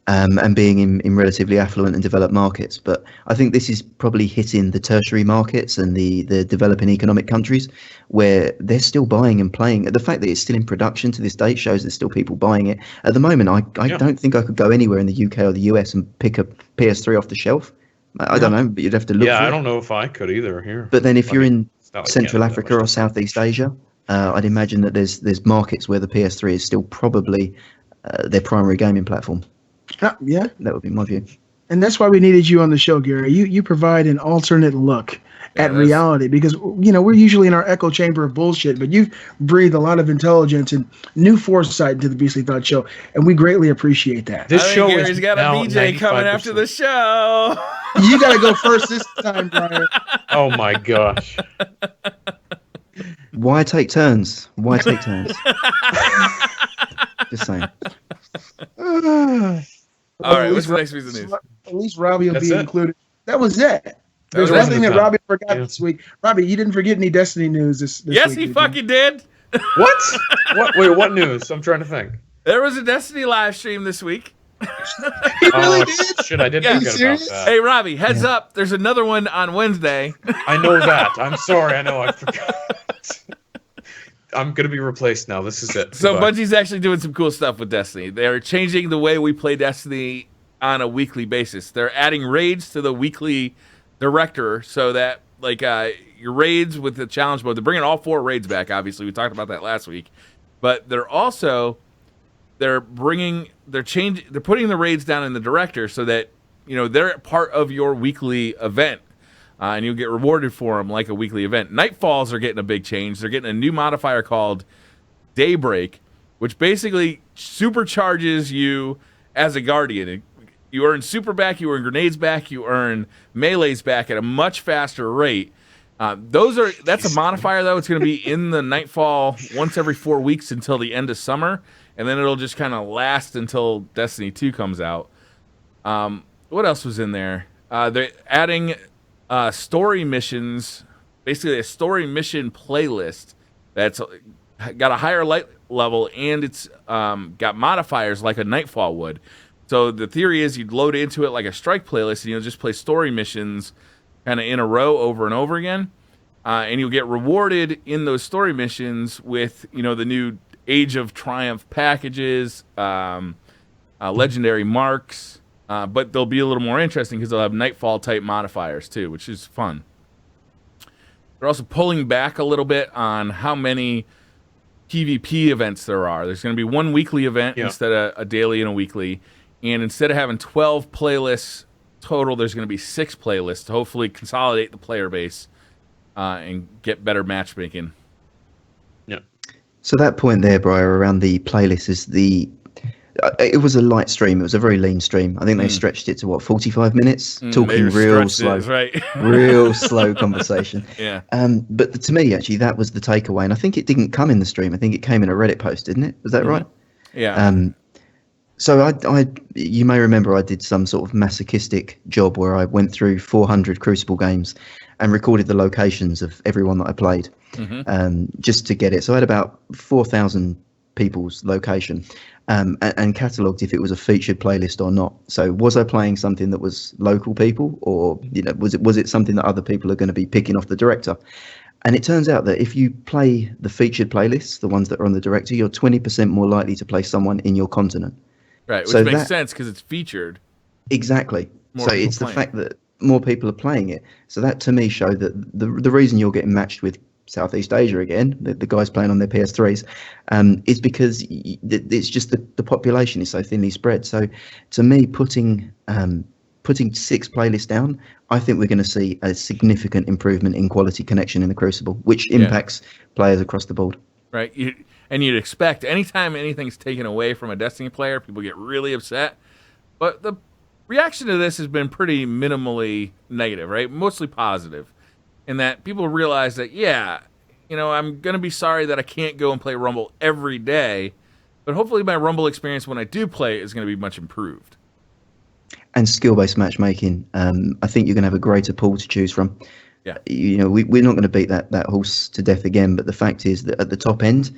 and being in relatively affluent and developed markets. But I think this is probably hitting the tertiary markets and the developing economic countries where they're still buying and playing. The fact that it's still in production to this date shows there's still people buying it. At the moment, I don't think I could go anywhere in the UK or the US and pick a PS3 off the shelf. I don't know, but you'd have to look for I it. don't know if I could either here. But then if you're in not like Central Canada, Africa or Southeast Asia, I'd imagine that there's markets where the PS3 is still probably their primary gaming platform. Yeah, That would be my view. and that's why we needed you on the show, Gary. You provide an alternate look at reality because we're usually in our echo chamber of bullshit, but you've breathed a lot of intelligence and new foresight into the Beastly Thought Show, and we greatly appreciate that. This I think show Gary's is got a now BJ coming 95%. after the show. You got to go first this time, Brian. Oh my gosh. Why take turns? Why take turns? Just saying. All right, what's the next piece of news? At least Robbie will That's be it. included. That was it. There's was one it. thing that Done. Robbie forgot Yeah. this week. Robbie, you didn't forget any Destiny news this Yes, week. he did you? fucking did. What? What? Wait, what news? I'm trying to think. There was a Destiny live stream this week. He really Oh, did? shit, I did Yeah. forget about serious? that. Hey, Robbie, heads up. There's another one on Wednesday. I know that. I'm sorry. I know. I forgot. I'm going to be replaced now. This is it. So Goodbye. Bungie's actually doing some cool stuff with Destiny. They're changing the way we play Destiny on a weekly basis. They're adding raids to the weekly director so that like your raids with the challenge mode, they're bringing all 4 raids back. Obviously, we talked about that last week, but they're putting the raids down in the director so that they're part of your weekly event. And you'll get rewarded for them like a weekly event. Nightfalls are getting a big change. They're getting a new modifier called Daybreak, which basically supercharges you as a Guardian. You earn super back, you earn grenades back, you earn melees back at a much faster rate. That's a modifier, though. It's going to be in the Nightfall once every 4 weeks until the end of summer, and then it'll just kind of last until Destiny 2 comes out. What else was in there? They're adding story missions, basically a story mission playlist that's got a higher light level, and it's got modifiers like a Nightfall would. So the theory is you'd load into it like a strike playlist, and you'll just play story missions kind of in a row over and over again, and you'll get rewarded in those story missions with the new Age of Triumph packages, legendary marks. But they'll be a little more interesting because they'll have Nightfall type modifiers too, which is fun. They're also pulling back a little bit on how many PvP events there are. There's going to be 1 weekly event instead of a daily and a weekly. And instead of having 12 playlists total, there's going to be 6 playlists to hopefully consolidate the player base and get better matchmaking. Yeah. So that point there, Briar, around the playlist is it was a light stream. It was a very lean stream. I think they stretched it to 45 minutes, talking real slow, right? real slow conversation. Yeah. But to me, actually, that was the takeaway, and I think it didn't come in the stream. I think it came in a Reddit post, didn't it? Was that right? Yeah. So you may remember I did some sort of masochistic job where I went through 400 Crucible games and recorded the locations of everyone that I played, just to get it. So I had about 4,000 people's location. And catalogued if it was a featured playlist or not. So was I playing something that was local people, or was it something that other people are going to be picking off the director? And it turns out that if you play the featured playlists, the ones that are on the director, you're 20% more likely to play someone in your continent. Right, which makes sense because it's featured. Exactly. More So people it's the playing. fact that more people are playing it. So that to me showed that the reason you're getting matched with Southeast Asia again, the guys playing on their PS3s, is because it's just the population is so thinly spread. So to me, putting 6 playlists down, I think we're going to see a significant improvement in quality connection in the Crucible, which impacts players across the board. Right. You'd expect anytime anything's taken away from a Destiny player, people get really upset. But the reaction to this has been pretty minimally negative, right? Mostly positive. In that people realize that, I'm going to be sorry that I can't go and play Rumble every day, but hopefully my Rumble experience when I do play is going to be much improved. And skill-based matchmaking, I think you're going to have a greater pool to choose from. Yeah. We're not going to beat that horse to death again, but the fact is that at the top end,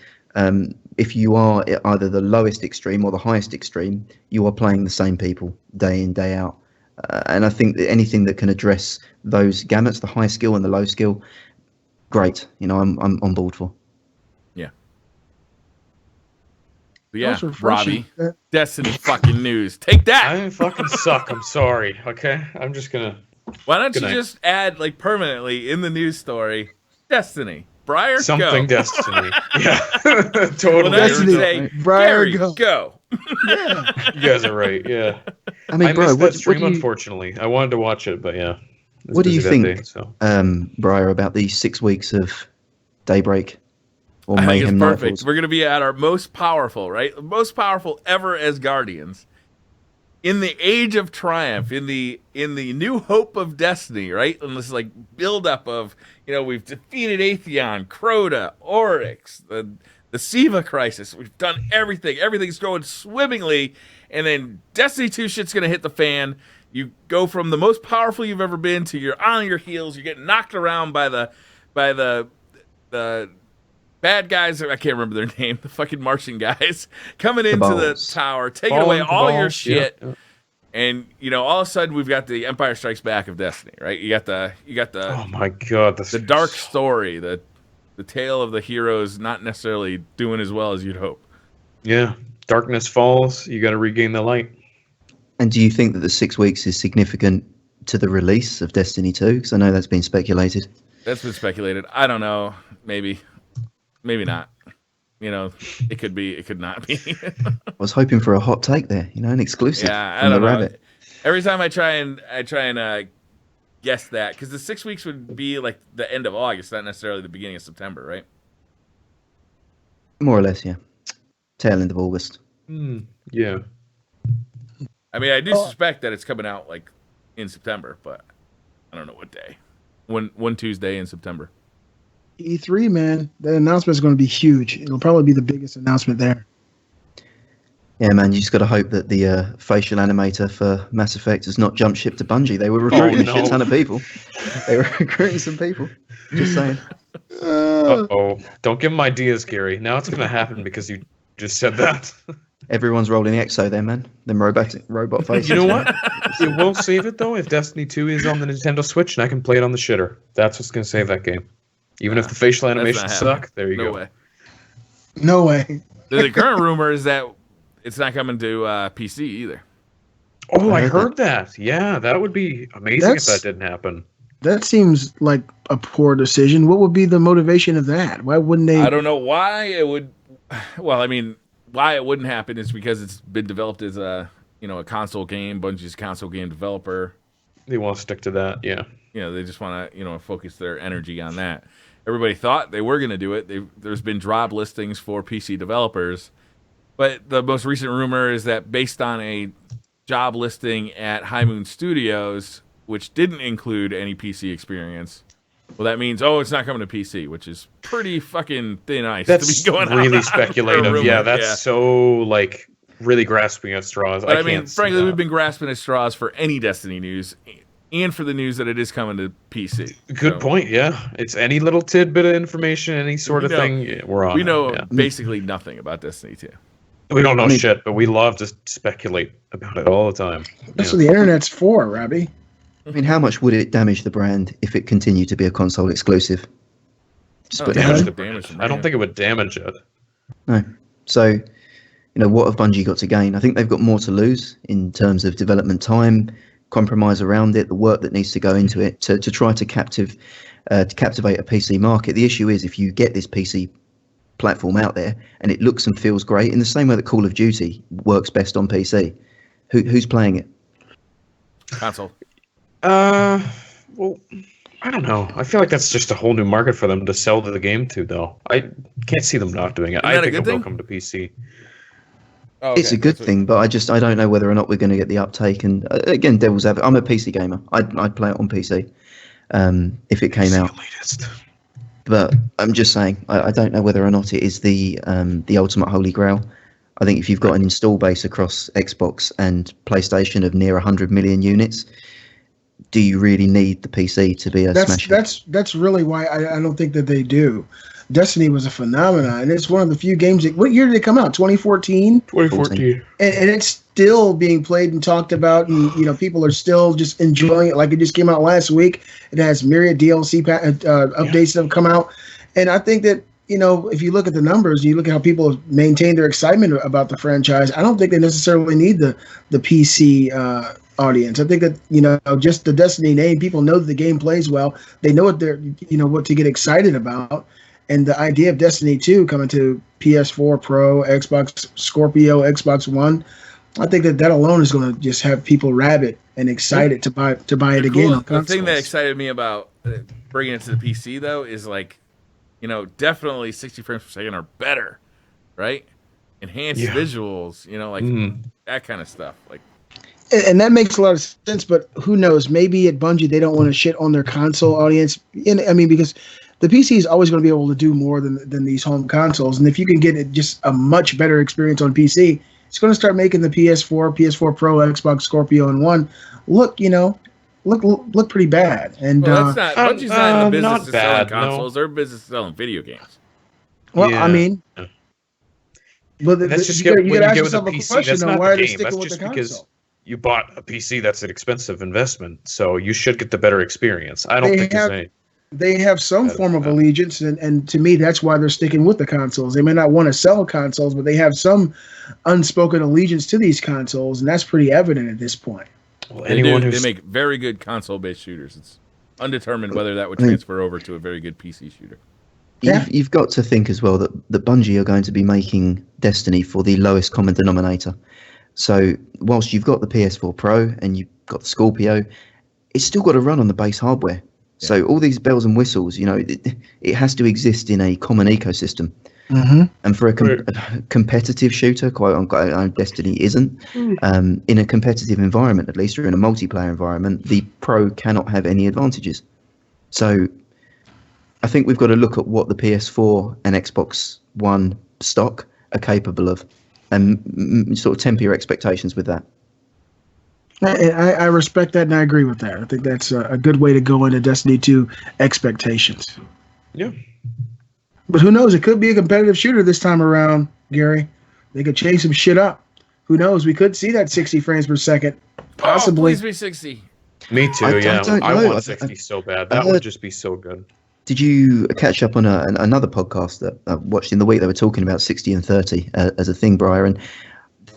if you are either the lowest extreme or the highest extreme, you are playing the same people day in, day out. And I think that anything that can address those gamuts, the high skill and the low skill, great. I'm on board for. Yeah. But yeah, That's refreshing. Robbie, Destiny fucking news. Take that. I fucking suck. I'm sorry. Okay, I'm just gonna. Why don't Good you night. just add permanently in the news story, Destiny. Briar, Something go. Destiny. Yeah, Well, totally. now you Destiny. say, Briar, Gary, go. go. You guys are right. Yeah, I mean, I bro, missed what that stream. do you, Unfortunately, I wanted to watch it, but yeah. I was what do you busy think, that day, so. Briar, about these 6 weeks of Daybreak or I think Mayhem it's perfect. Nightfalls? We're going to be at our most powerful, right? Most powerful ever as Guardians in the age of triumph, in the new hope of destiny, right? And this like build up of, we've defeated Atheon, Crota, Oryx, the Siva crisis. We've done everything. Everything's going swimmingly, and then Destiny 2 shit's gonna hit the fan. You go from the most powerful you've ever been to you're on your heels. You're getting knocked around by the bad guys. I can't remember their name. The fucking Martian guys coming into the tower, taking away all your shit. Yeah. And all of a sudden we've got the Empire Strikes Back of Destiny, right? You got the oh my god, the dark story, the tale of the heroes not necessarily doing as well as you'd hope. Yeah, darkness falls. You got to regain the light. And do you think that the 6 weeks is significant to the release of Destiny 2? Because I know that's been speculated. That's been speculated. I don't know. Maybe not. It could be. It could not be. I was hoping for a hot take there. An exclusive. Yeah, from I don't know. Rabbit. Every time I try and guess that, because the 6 weeks would be like the end of August, not necessarily the beginning of September, right? More or less, yeah. Tail end of August. Yeah. I mean, I do suspect that it's coming out like in September, but I don't know what day. One Tuesday in September. E3, man, the announcement is going to be huge. It'll probably be the biggest announcement there. Yeah, man, you just got to hope that the facial animator for Mass Effect has not jumped ship to Bungie. They were recruiting a shit ton of people. They were recruiting some people. Just saying. Uh-oh. Don't give them ideas, Gary. Now it's going to happen because you just said that. Everyone's rolling the Exo there, man. Them robot faces. You know what? It will save it, though, if Destiny 2 is on the Nintendo Switch and I can play it on the shitter. That's what's going to save that game. Even if the facial animations suck, there you go. Way. No way. The current rumor is that it's not coming to PC either. Oh, I heard that. Yeah, that would be amazing if that didn't happen. That seems like a poor decision. What would be the motivation of that? Why wouldn't they? I don't know why it would. Well, I mean, why it wouldn't happen is because it's been developed as a console game. Bungie's a console game developer. They want to stick to that, yeah. They just want to focus their energy on that. Everybody thought they were going to do it. There's been job listings for PC developers, but the most recent rumor is that based on a job listing at High Moon Studios, which didn't include any PC experience, well, that means it's not coming to PC, which is pretty fucking thin ice. That's to be going really on speculative. Yeah, that's so really grasping at straws. But I mean, frankly, we've been grasping at straws for any Destiny news. And for the news that it is coming to PC. Good point, yeah. It's any little tidbit of information, any sort of thing, we're on. We know basically nothing about Destiny 2. We don't know shit, but we love to speculate about it all the time. That's what the internet's for, Robbie. I mean, how much would it damage the brand if it continued to be a console exclusive? I don't think it would damage it. No. So, what have Bungie got to gain? I think they've got more to lose in terms of development time, compromise around it, the work that needs to go into it to try to captivate a PC market. The issue is if you get this PC platform out there and it looks and feels great in the same way that Call of Duty works best on PC, who's playing it? Console. Well, I don't know. I feel like that's just a whole new market for them to sell the game to, though. I can't see them not doing it. I think it will come to PC. Oh, okay. It's a good thing, but I don't know whether or not we're going to get the uptake. And again, devil's advocate. I'm a PC gamer. I'd play it on PC if it came out. But I'm just saying, I don't know whether or not it is the ultimate holy grail. I think if you've got an install base across Xbox and PlayStation of near 100 million units, do you really need the PC to be a smash hit? That's really why I don't think that they do. Destiny was a phenomenon, and it's one of the few games what year did it come out? 2014? 2014. And it's still being played and talked about, and people are still just enjoying it like it just came out last week. It has myriad DLC updates that have come out. And I think that, if you look at the numbers, you look at how people have maintained their excitement about the franchise, I don't think they necessarily need the PC audience. I think that, just the Destiny name, people know that the game plays well. They know what they're, what to get excited about. And the idea of Destiny 2 coming to PS4 Pro, Xbox Scorpio, Xbox One, I think that alone is going to just have people rabid and excited to buy it again. On the thing that excited me about bringing it to the PC, though, is definitely 60 frames per second or better, right? Enhanced visuals, that kind of stuff. And that makes a lot of sense, but who knows? Maybe at Bungie they don't want to shit on their console audience. And I mean, because the PC is always going to be able to do more than these home consoles. And if you can get just a much better experience on PC, it's going to start making the PS4, PS4 Pro, Xbox Scorpio, and One look pretty bad. And well, that's not Bungie's not in the business not of bad, selling consoles. no. Their business is selling video games. well, Yeah. I mean, but That's just you when you gotta ask get with a yourself a PC. question That's on not why are the they game. sticking That's with the just because console. you bought a PC. That's an expensive investment, so you should get the better experience. I don't They think have- there's any. They have some That is form of bad. allegiance, and to me, that's why they're sticking with the consoles. They may not want to sell consoles, but they have some unspoken allegiance to these consoles, and that's pretty evident at this point. Well, They anyone do. who's They make very good console-based shooters. It's undetermined whether that would I mean- transfer over to a very good PC shooter. Yeah. You've got to think as well that Bungie are going to be making Destiny for the lowest common denominator. So whilst you've got the PS4 Pro and you've got the Scorpio, it's still got to run on the base hardware. So all these bells and whistles, it has to exist in a common ecosystem. Mm-hmm. And for a competitive shooter, quite unquote, Destiny isn't. In a competitive environment, at least, or in a multiplayer environment, the Pro cannot have any advantages. So I think we've got to look at what the PS4 and Xbox One stock are capable of, and sort of temper your expectations with that. I respect that, and I agree with that. I think that's a good way to go into Destiny 2 expectations. yeah. But who knows? It could be a competitive shooter this time around, Gary. They could change some shit up. Who knows? We could see that 60 frames per second. Possibly. Oh, please be 60. Me too. I yeah, don't I know. want 60 so bad. That heard- would just be so good. Did you catch up on another podcast that I watched in the week? They were talking about 60 and 30 as a thing, Briar, and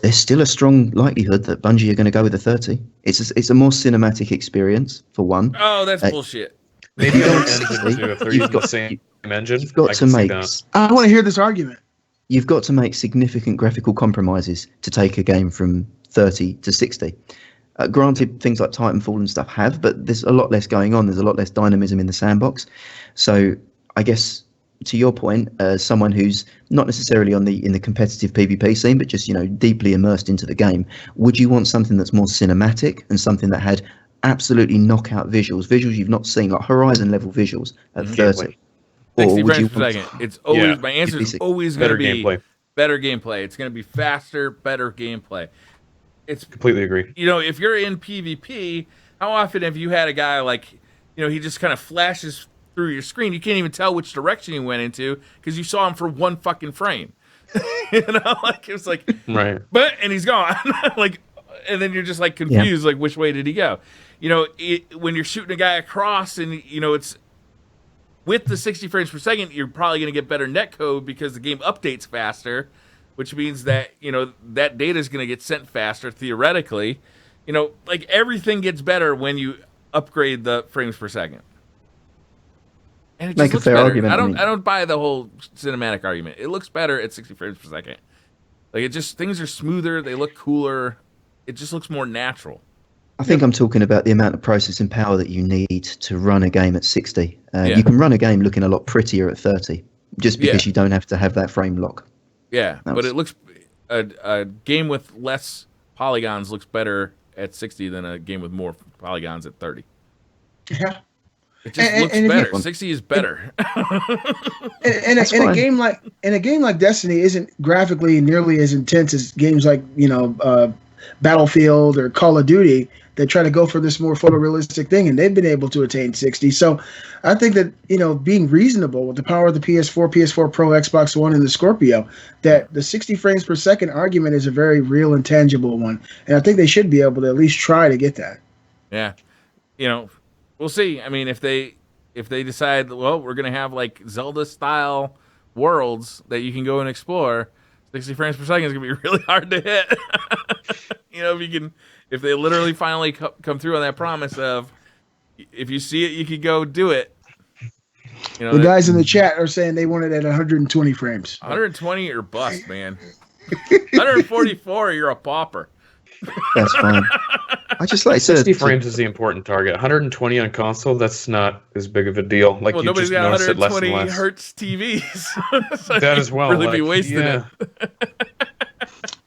there's still a strong likelihood that Bungie are going to go with the 30. It's a more cinematic experience, for one. Oh, that's bullshit. Maybe don't other see- engines too, if they're you've using got- the same engine. You've got I to can see make that. I want to hear this argument. you've got to make significant graphical compromises to take a game from 30 to 60. Granted, things like Titanfall and stuff have, but there's a lot less going on. There's a lot less dynamism in the sandbox. So I guess to your point, as someone who's not necessarily in the competitive PvP scene, but just deeply immersed into the game, would you want something that's more cinematic and something that had absolutely knockout visuals you've not seen, like Horizon level visuals at 30? 60 would frames per want- second. It's always Yeah. my answer is It'd be always going to Better be gameplay. better gameplay. It's going to be faster, better gameplay. It's Completely agree. if you're in PvP, how often have you had a guy like he just kind of flashes through your screen? You can't even tell which direction he went into because you saw him for one fucking frame. Like it's like Right. and he's gone. And then you're just like confused, like which way did he go? When you're shooting a guy across and it's with the 60 frames per second, you're probably going to get better netcode because the game updates faster, which means that that data is going to get sent faster theoretically. Like everything gets better when you upgrade the frames per second. And it just Make a looks fair better. argument, I don't buy the whole cinematic argument. It looks better at 60 frames per second. Like things are smoother, they look cooler. It just looks more natural. I think I'm talking about the amount of processing power that you need to run a game at 60. Yeah. You can run a game looking a lot prettier at 30, just because Yeah. you don't have to have that frame lock. Yeah, That but was- it looks a game with less polygons looks better at 60 than a game with more polygons at 30. Yeah. It just looks and if you- better. 60 is better. And a fine. game like Destiny isn't graphically nearly as intense as games like Battlefield or Call of Duty that try to go for this more photorealistic thing, and they've been able to attain 60. So I think that being reasonable with the power of the PS4, PS4 Pro, Xbox One, and the Scorpio, that the 60 frames per second argument is a very real and tangible one, and I think they should be able to at least try to get that. Yeah. We'll see. I mean, if they decide, well, we're going to have like Zelda style worlds that you can go and explore, 60 frames per second is going to be really hard to hit. If they literally finally come through on that promise of, if you see it, you could go do it. The guys in the chat are saying they want it at 120 frames. 120 or bust, man. 144, you're a pauper. That's fine. I just like 60 to, frames is the important target. 120 on console, that's not as big of a deal. Like Well, you nobody's just got notice it less and 120 less. hertz TVs. So That you'd as well. Really be like, wasting yeah. it.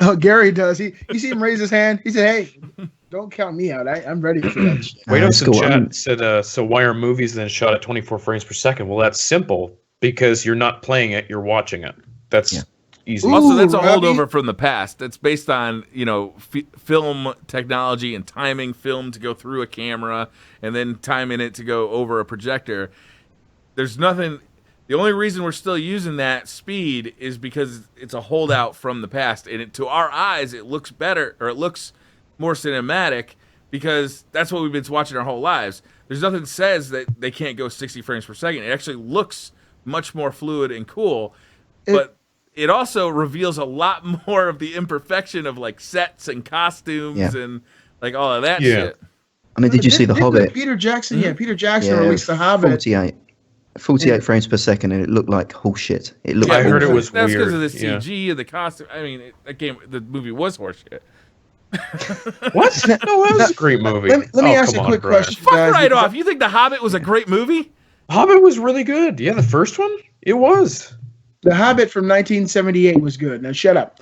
Oh, Gary does. You see him raise his hand. He said, "Hey, Don't count me out. I'm ready for that shit. Wados in cool. chat said, so why are movies then shot at 24 frames per second? Well, that's simple because you're not playing it, you're watching it. That's easy. Ooh, Also, that's a Robbie. holdover from the past. That's based on, film technology and timing film to go through a camera and then timing it to go over a projector. There's nothing. The only reason we're still using that speed is because it's a holdout from the past. And to our eyes, it looks better, or it looks more cinematic because that's what we've been watching our whole lives. There's nothing that says that they can't go 60 frames per second. It actually looks much more fluid and cool, but it also reveals a lot more of the imperfection of like sets and costumes and like all of that shit. I mean, did you see The Hobbit? Peter Jackson, Peter Jackson released The Hobbit. 48 frames per second, and it looked like horseshit. It looked. I heard it was that's weird. because of the CG and the costume. I mean, the movie was horseshit. What? No, that was a great movie. Let me ask you a quick question, Fuck guys. right off. You think The Hobbit was a great movie? Hobbit was really good. Yeah, the first one? It was. The Hobbit from 1978 was good. Now shut up.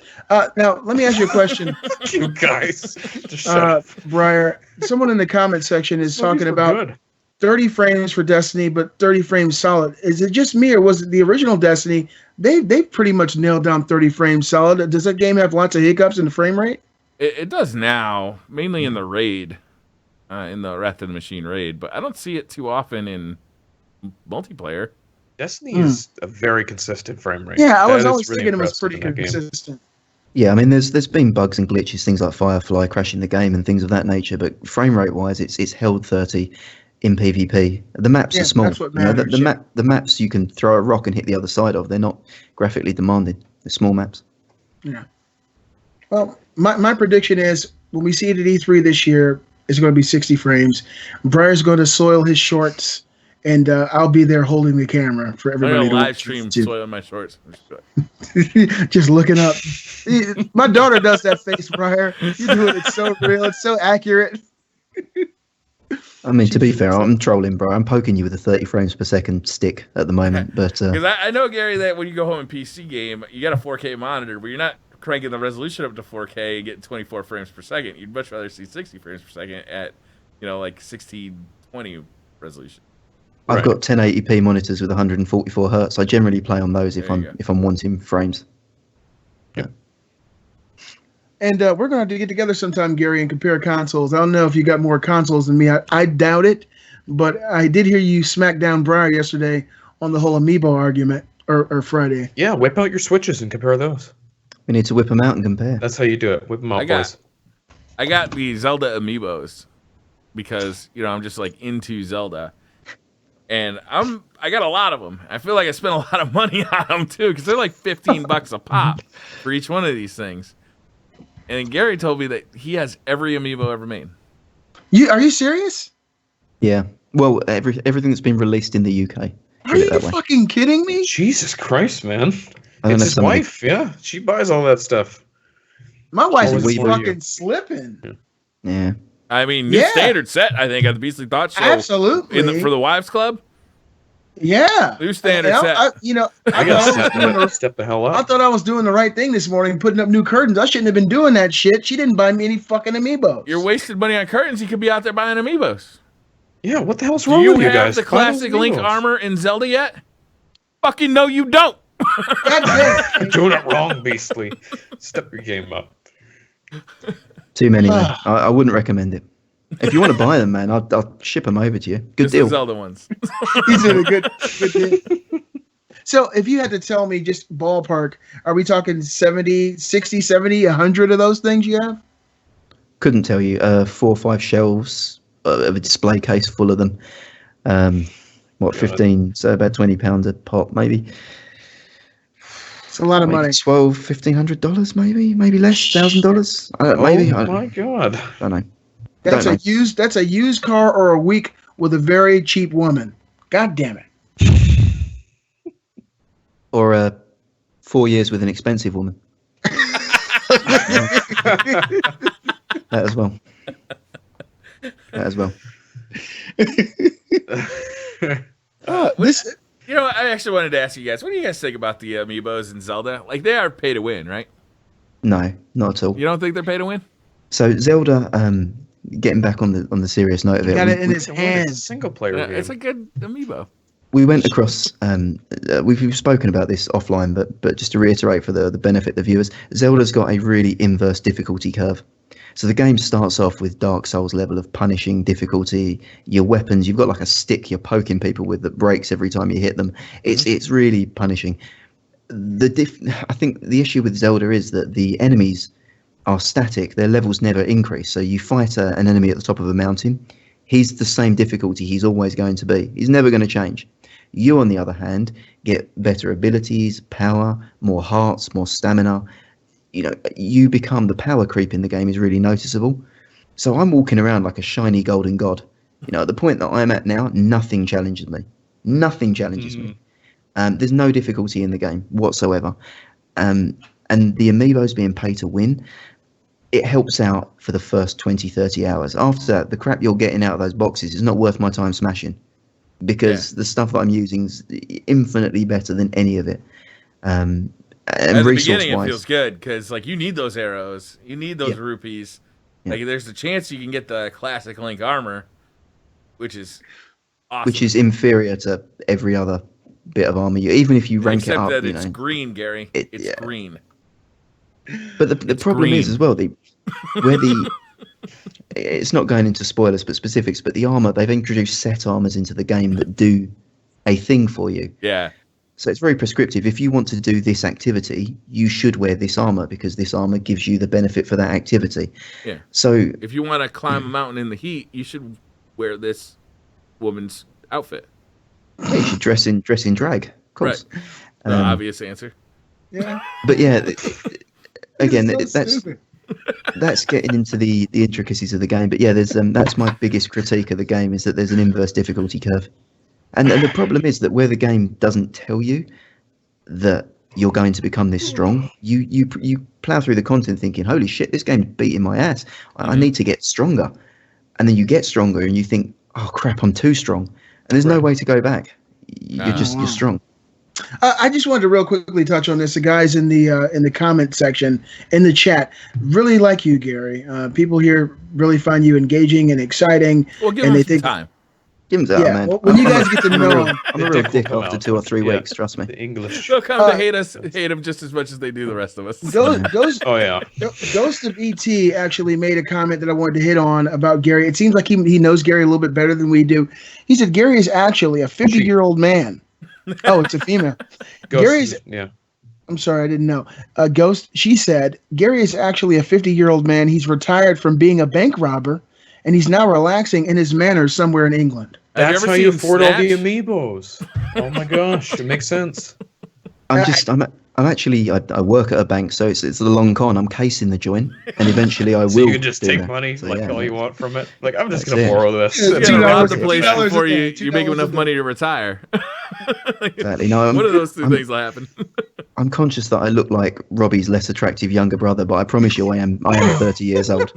Now let me ask you a question. You guys. Just shut up. Briar, someone in the comment section is talking about 30 frames for Destiny, but 30 frames solid. Is it just me, or was it the original Destiny? They pretty much nailed down 30 frames solid. Does that game have lots of hiccups in the frame rate? It does now, mainly in the raid, in the Wrath of the Machine raid, but I don't see it too often in multiplayer. Destiny is a very consistent frame rate. Yeah, I was always really thinking it was impressive pretty in that game. consistent. Yeah, I mean, there's been bugs and glitches, things like Firefly crashing the game and things of that nature, but frame rate wise, it's held 30 in PvP. The maps are small. That's what matters, the maps you can throw a rock and hit the other side of. They're not graphically demanding. They're small maps. Yeah. Well, my prediction is when we see it at E3 this year, it's going to be 60 frames. Briar's going to soil his shorts, and I'll be there holding the camera for I'm everybody going to to live stream soiling my shorts. just looking up. My daughter does that face, Briar. You do it. It's so real. It's so accurate. I mean, to be fair, I'm trolling, bro. I'm poking you with a 30 frames per second stick at the moment, but Because I know, Gary, that when you go home in PC game, you got a 4K monitor, but you're not cranking the resolution up to 4K and getting 24 frames per second. You'd much rather see 60 frames per second at, like 1620 resolution. I've got 1080p monitors with 144 hertz. I generally play on those if I'm wanting frames. Yeah. And we're going to have to get together sometime, Gary, and compare consoles. I don't know if you got more consoles than me. I doubt it, but I did hear you smack down Briar yesterday on the whole amiibo argument, or Friday. Yeah, whip out your Switches and compare those. We need to whip them out and compare. That's how you do it. Whip them out, boys. I got the Zelda amiibos because, I'm just like into Zelda. And I got a lot of them. I feel like I spent a lot of money on them too because they're like $15 a pop for each one of these things. And Gary told me that he has every amiibo ever made. Are you serious? Yeah. Well, everything that's been released in the UK. Are you fucking kidding me? Jesus Christ, man. It's his wife, yeah. She buys all that stuff. My wife is fucking slipping. Yeah. I mean, new standard set, I think, at the Beastly Thought Show. Absolutely. For the Wives Club? Yeah. New standard set. I got step the hell up. I thought I was doing the right thing this morning, putting up new curtains. I shouldn't have been doing that shit. She didn't buy me any fucking amiibos. You're wasting money on curtains. You could be out there buying amiibos. Yeah, what the hell's wrong with you guys? Do you have the classic Link armor in Zelda yet? Fucking no, you don't. You're doing it wrong, Beastly. Step your game up. Too many, man. I wouldn't recommend it. If you want to buy them, man, I'll ship them over to you. Good Just deal. the Zelda ones. He's in a good deal. So if you had to tell me just ballpark, are we talking 60, 70, 100 of those things you have? Couldn't tell you. 4 or 5 shelves of a display case full of them. 15, so about £20 a pop, maybe. It's a lot of money. $1,500, maybe less, $1,000. Maybe. Oh my god! I don't know. That's a used car or a week with a very cheap woman. God damn it. Or 4 years with an expensive woman. That as well. I actually wanted to ask you guys, what do you guys think about the amiibos in Zelda? Like, they are pay to win, right? No, not at all. You don't think they're pay to win? So Zelda, getting back on the serious note of He it. got it in we- his hands. Single player game. It's a good amiibo. We went across. We've spoken about this offline, but just to reiterate for the benefit of the viewers, Zelda's got a really inverse difficulty curve. So the game starts off with Dark Souls level of punishing difficulty. Your weapons, you've got like a stick you're poking people with that breaks every time you hit them. It's really punishing. I think the issue with Zelda is that the enemies are static. Their levels never increase. So you fight an enemy at the top of a mountain. He's the same difficulty he's always going to be. He's never going to change. You, on the other hand, get better abilities, power, more hearts, more stamina. You become the power creep in the game is really noticeable. So I'm walking around like a shiny golden god. At the point that I'm at now, nothing challenges me. Nothing challenges me. There's no difficulty in the game whatsoever. And the amiibos being pay to win, it helps out for the first 20, 30 hours. After that, the crap you're getting out of those boxes is not worth my time smashing. Because the stuff that I'm using is infinitely better than any of it. And at the beginning, it feels good because you need those arrows, you need those rupees. Yeah. There's a chance you can get the classic Link armor, which is awesome. Which is inferior to every other bit of armor. Even if you rank it up, except that it's green, Gary. It's green. But the problem green. is as well it's not going into spoilers but specifics, but the armor, they've introduced set armors into the game that do a thing for you. Yeah. So it's very prescriptive. If you want to do this activity, you should wear this armor because this armor gives you the benefit for that activity. Yeah. So if you want to climb a mountain in the heat, you should wear this woman's outfit. You should dress in drag, of course. Right. The obvious answer. Yeah. But yeah, again, So stupid. that's getting into the intricacies of the game. But yeah, there's that's my biggest critique of the game is that there's an inverse difficulty curve. And the problem is that where the game doesn't tell you that you're going to become this strong, you plow through the content thinking, holy shit, this game's beating my ass. I need to get stronger. And then you get stronger and you think, oh crap, I'm too strong. And there's no way to go back. You're strong. I just wanted to real quickly touch on this. The guys in the comment section in the chat really like you, Gary. People here really find you engaging and exciting. Well, give and them they some time. Give him that, man. When you guys get to know him, I'm a real dick after 2 or 3 weeks, trust me. The English. They'll come to hate him just as much as they do the rest of us. Ghost Oh yeah. of ET actually made a comment that I wanted to hit on about Gary. It seems like he knows Gary a little bit better than we do. He said Gary is actually a 50-year-old man. Oh, it's a female. Gary's. I'm sorry, I didn't know. Ghost. She said Gary is actually a 50-year-old man. He's retired from being a bank robber, and he's now relaxing in his manors somewhere in England. That's how you afford all the amiibos. Oh my gosh, it makes sense. I'm actually I work at a bank, so it's a long con. I'm casing the joint, and eventually I will. So you can just take that. money, So, all you want from it. Like I'm just That's gonna it. borrow this. Yeah, You gotta rob the $2 place $2 before a day, you make $2 enough a money to retire. Exactly. No, One of those two things will happen. I'm conscious that I look like Robbie's less attractive younger brother, but I promise you, I am 30 years old.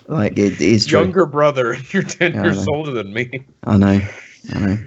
Like it is true. Younger brother, you're 10 Yeah, years I know. older than me. I know. Yeah.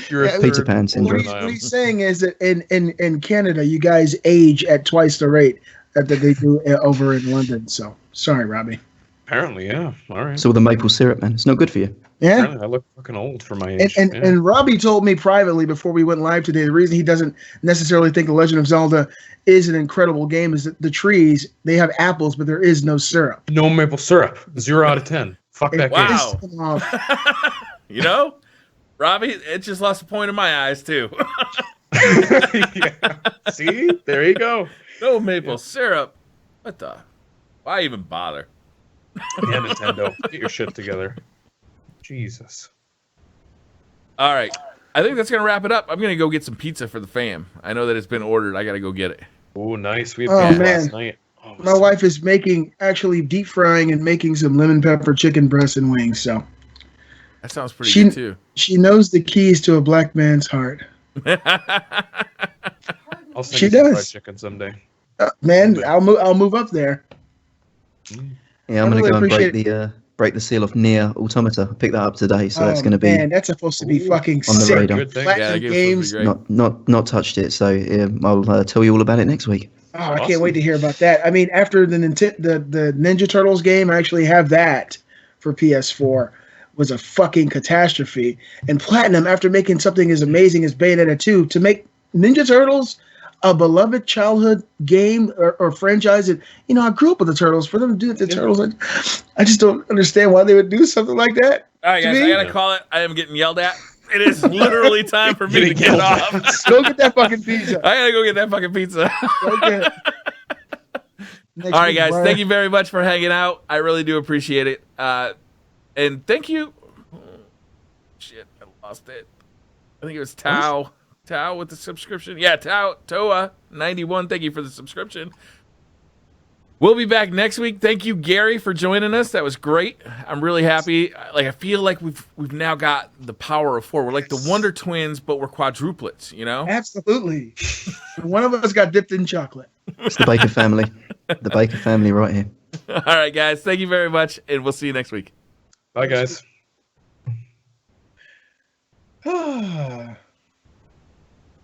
You're a Peter third Pan older syndrome. than I What am. he's saying is that in Canada, you guys age at twice the rate that they do over in London. So sorry, Robbie. Apparently, yeah. All right. It's all the maple syrup, man. It's not good for you. Yeah. Apparently, I look fucking old for my age. And Robbie told me privately before we went live today, the reason he doesn't necessarily think The Legend of Zelda is an incredible game is that the trees, they have apples, but there is no syrup. No maple syrup. 0 out of 10. Fuck that game. Wow. Piss him off. You know, Robbie, it just lost a point in my eyes too. Yeah. See? There you go. No maple syrup. What the? Why even bother? Yeah, Nintendo. Get your shit together. Jesus. All right. I think that's going to wrap it up. I'm going to go get some pizza for the fam. I know that it's been ordered. I got to go get it. Oh, nice. We had Oh, pizza man. last night. Oh, My wife is actually deep frying and making some lemon pepper chicken breast and wings. So That sounds pretty good too. she knows the keys to a black man's heart. I'll send She you some fried does. chicken someday. Man, I'll move up there. Yeah, I'm I going really to go and appreciate break the seal of Nier Automata. I picked that up today, so that's Oh, going to be man, that's supposed to be Ooh, fucking on the sick. radar. Good thing. Yeah, Platinum that game's supposed games. to be great. not touched it. So I'll tell you all about it next week. Oh, I can't wait to hear about that. I mean, after the Ninja Turtles game, I actually have that for PS4. Was a fucking catastrophe. And Platinum, after making something as amazing as Bayonetta 2, to make Ninja Turtles a beloved childhood game or franchise, and I grew up with the Turtles. For them to do it to Turtles, I just don't understand why they would do something like that. All right, guys, I gotta call it. I am getting yelled at. It is literally time for me to get off. Go get that fucking pizza. I gotta go get that fucking pizza. Okay. All right, guys. Brian. Thank you very much for hanging out. I really do appreciate it. And thank you. Oh, shit, I lost it. I think it was Tao. Tao with the subscription. Yeah, Toa 91. Thank you for the subscription. We'll be back next week. Thank you, Gary, for joining us. That was great. I'm really happy. Like, I feel like we've now got the power of 4. We're like the Wonder Twins, but we're quadruplets, Absolutely. One of us got dipped in chocolate. It's the Baker family. The Baker family right here. All right, guys. Thank you very much, and we'll see you next week. Bye, guys.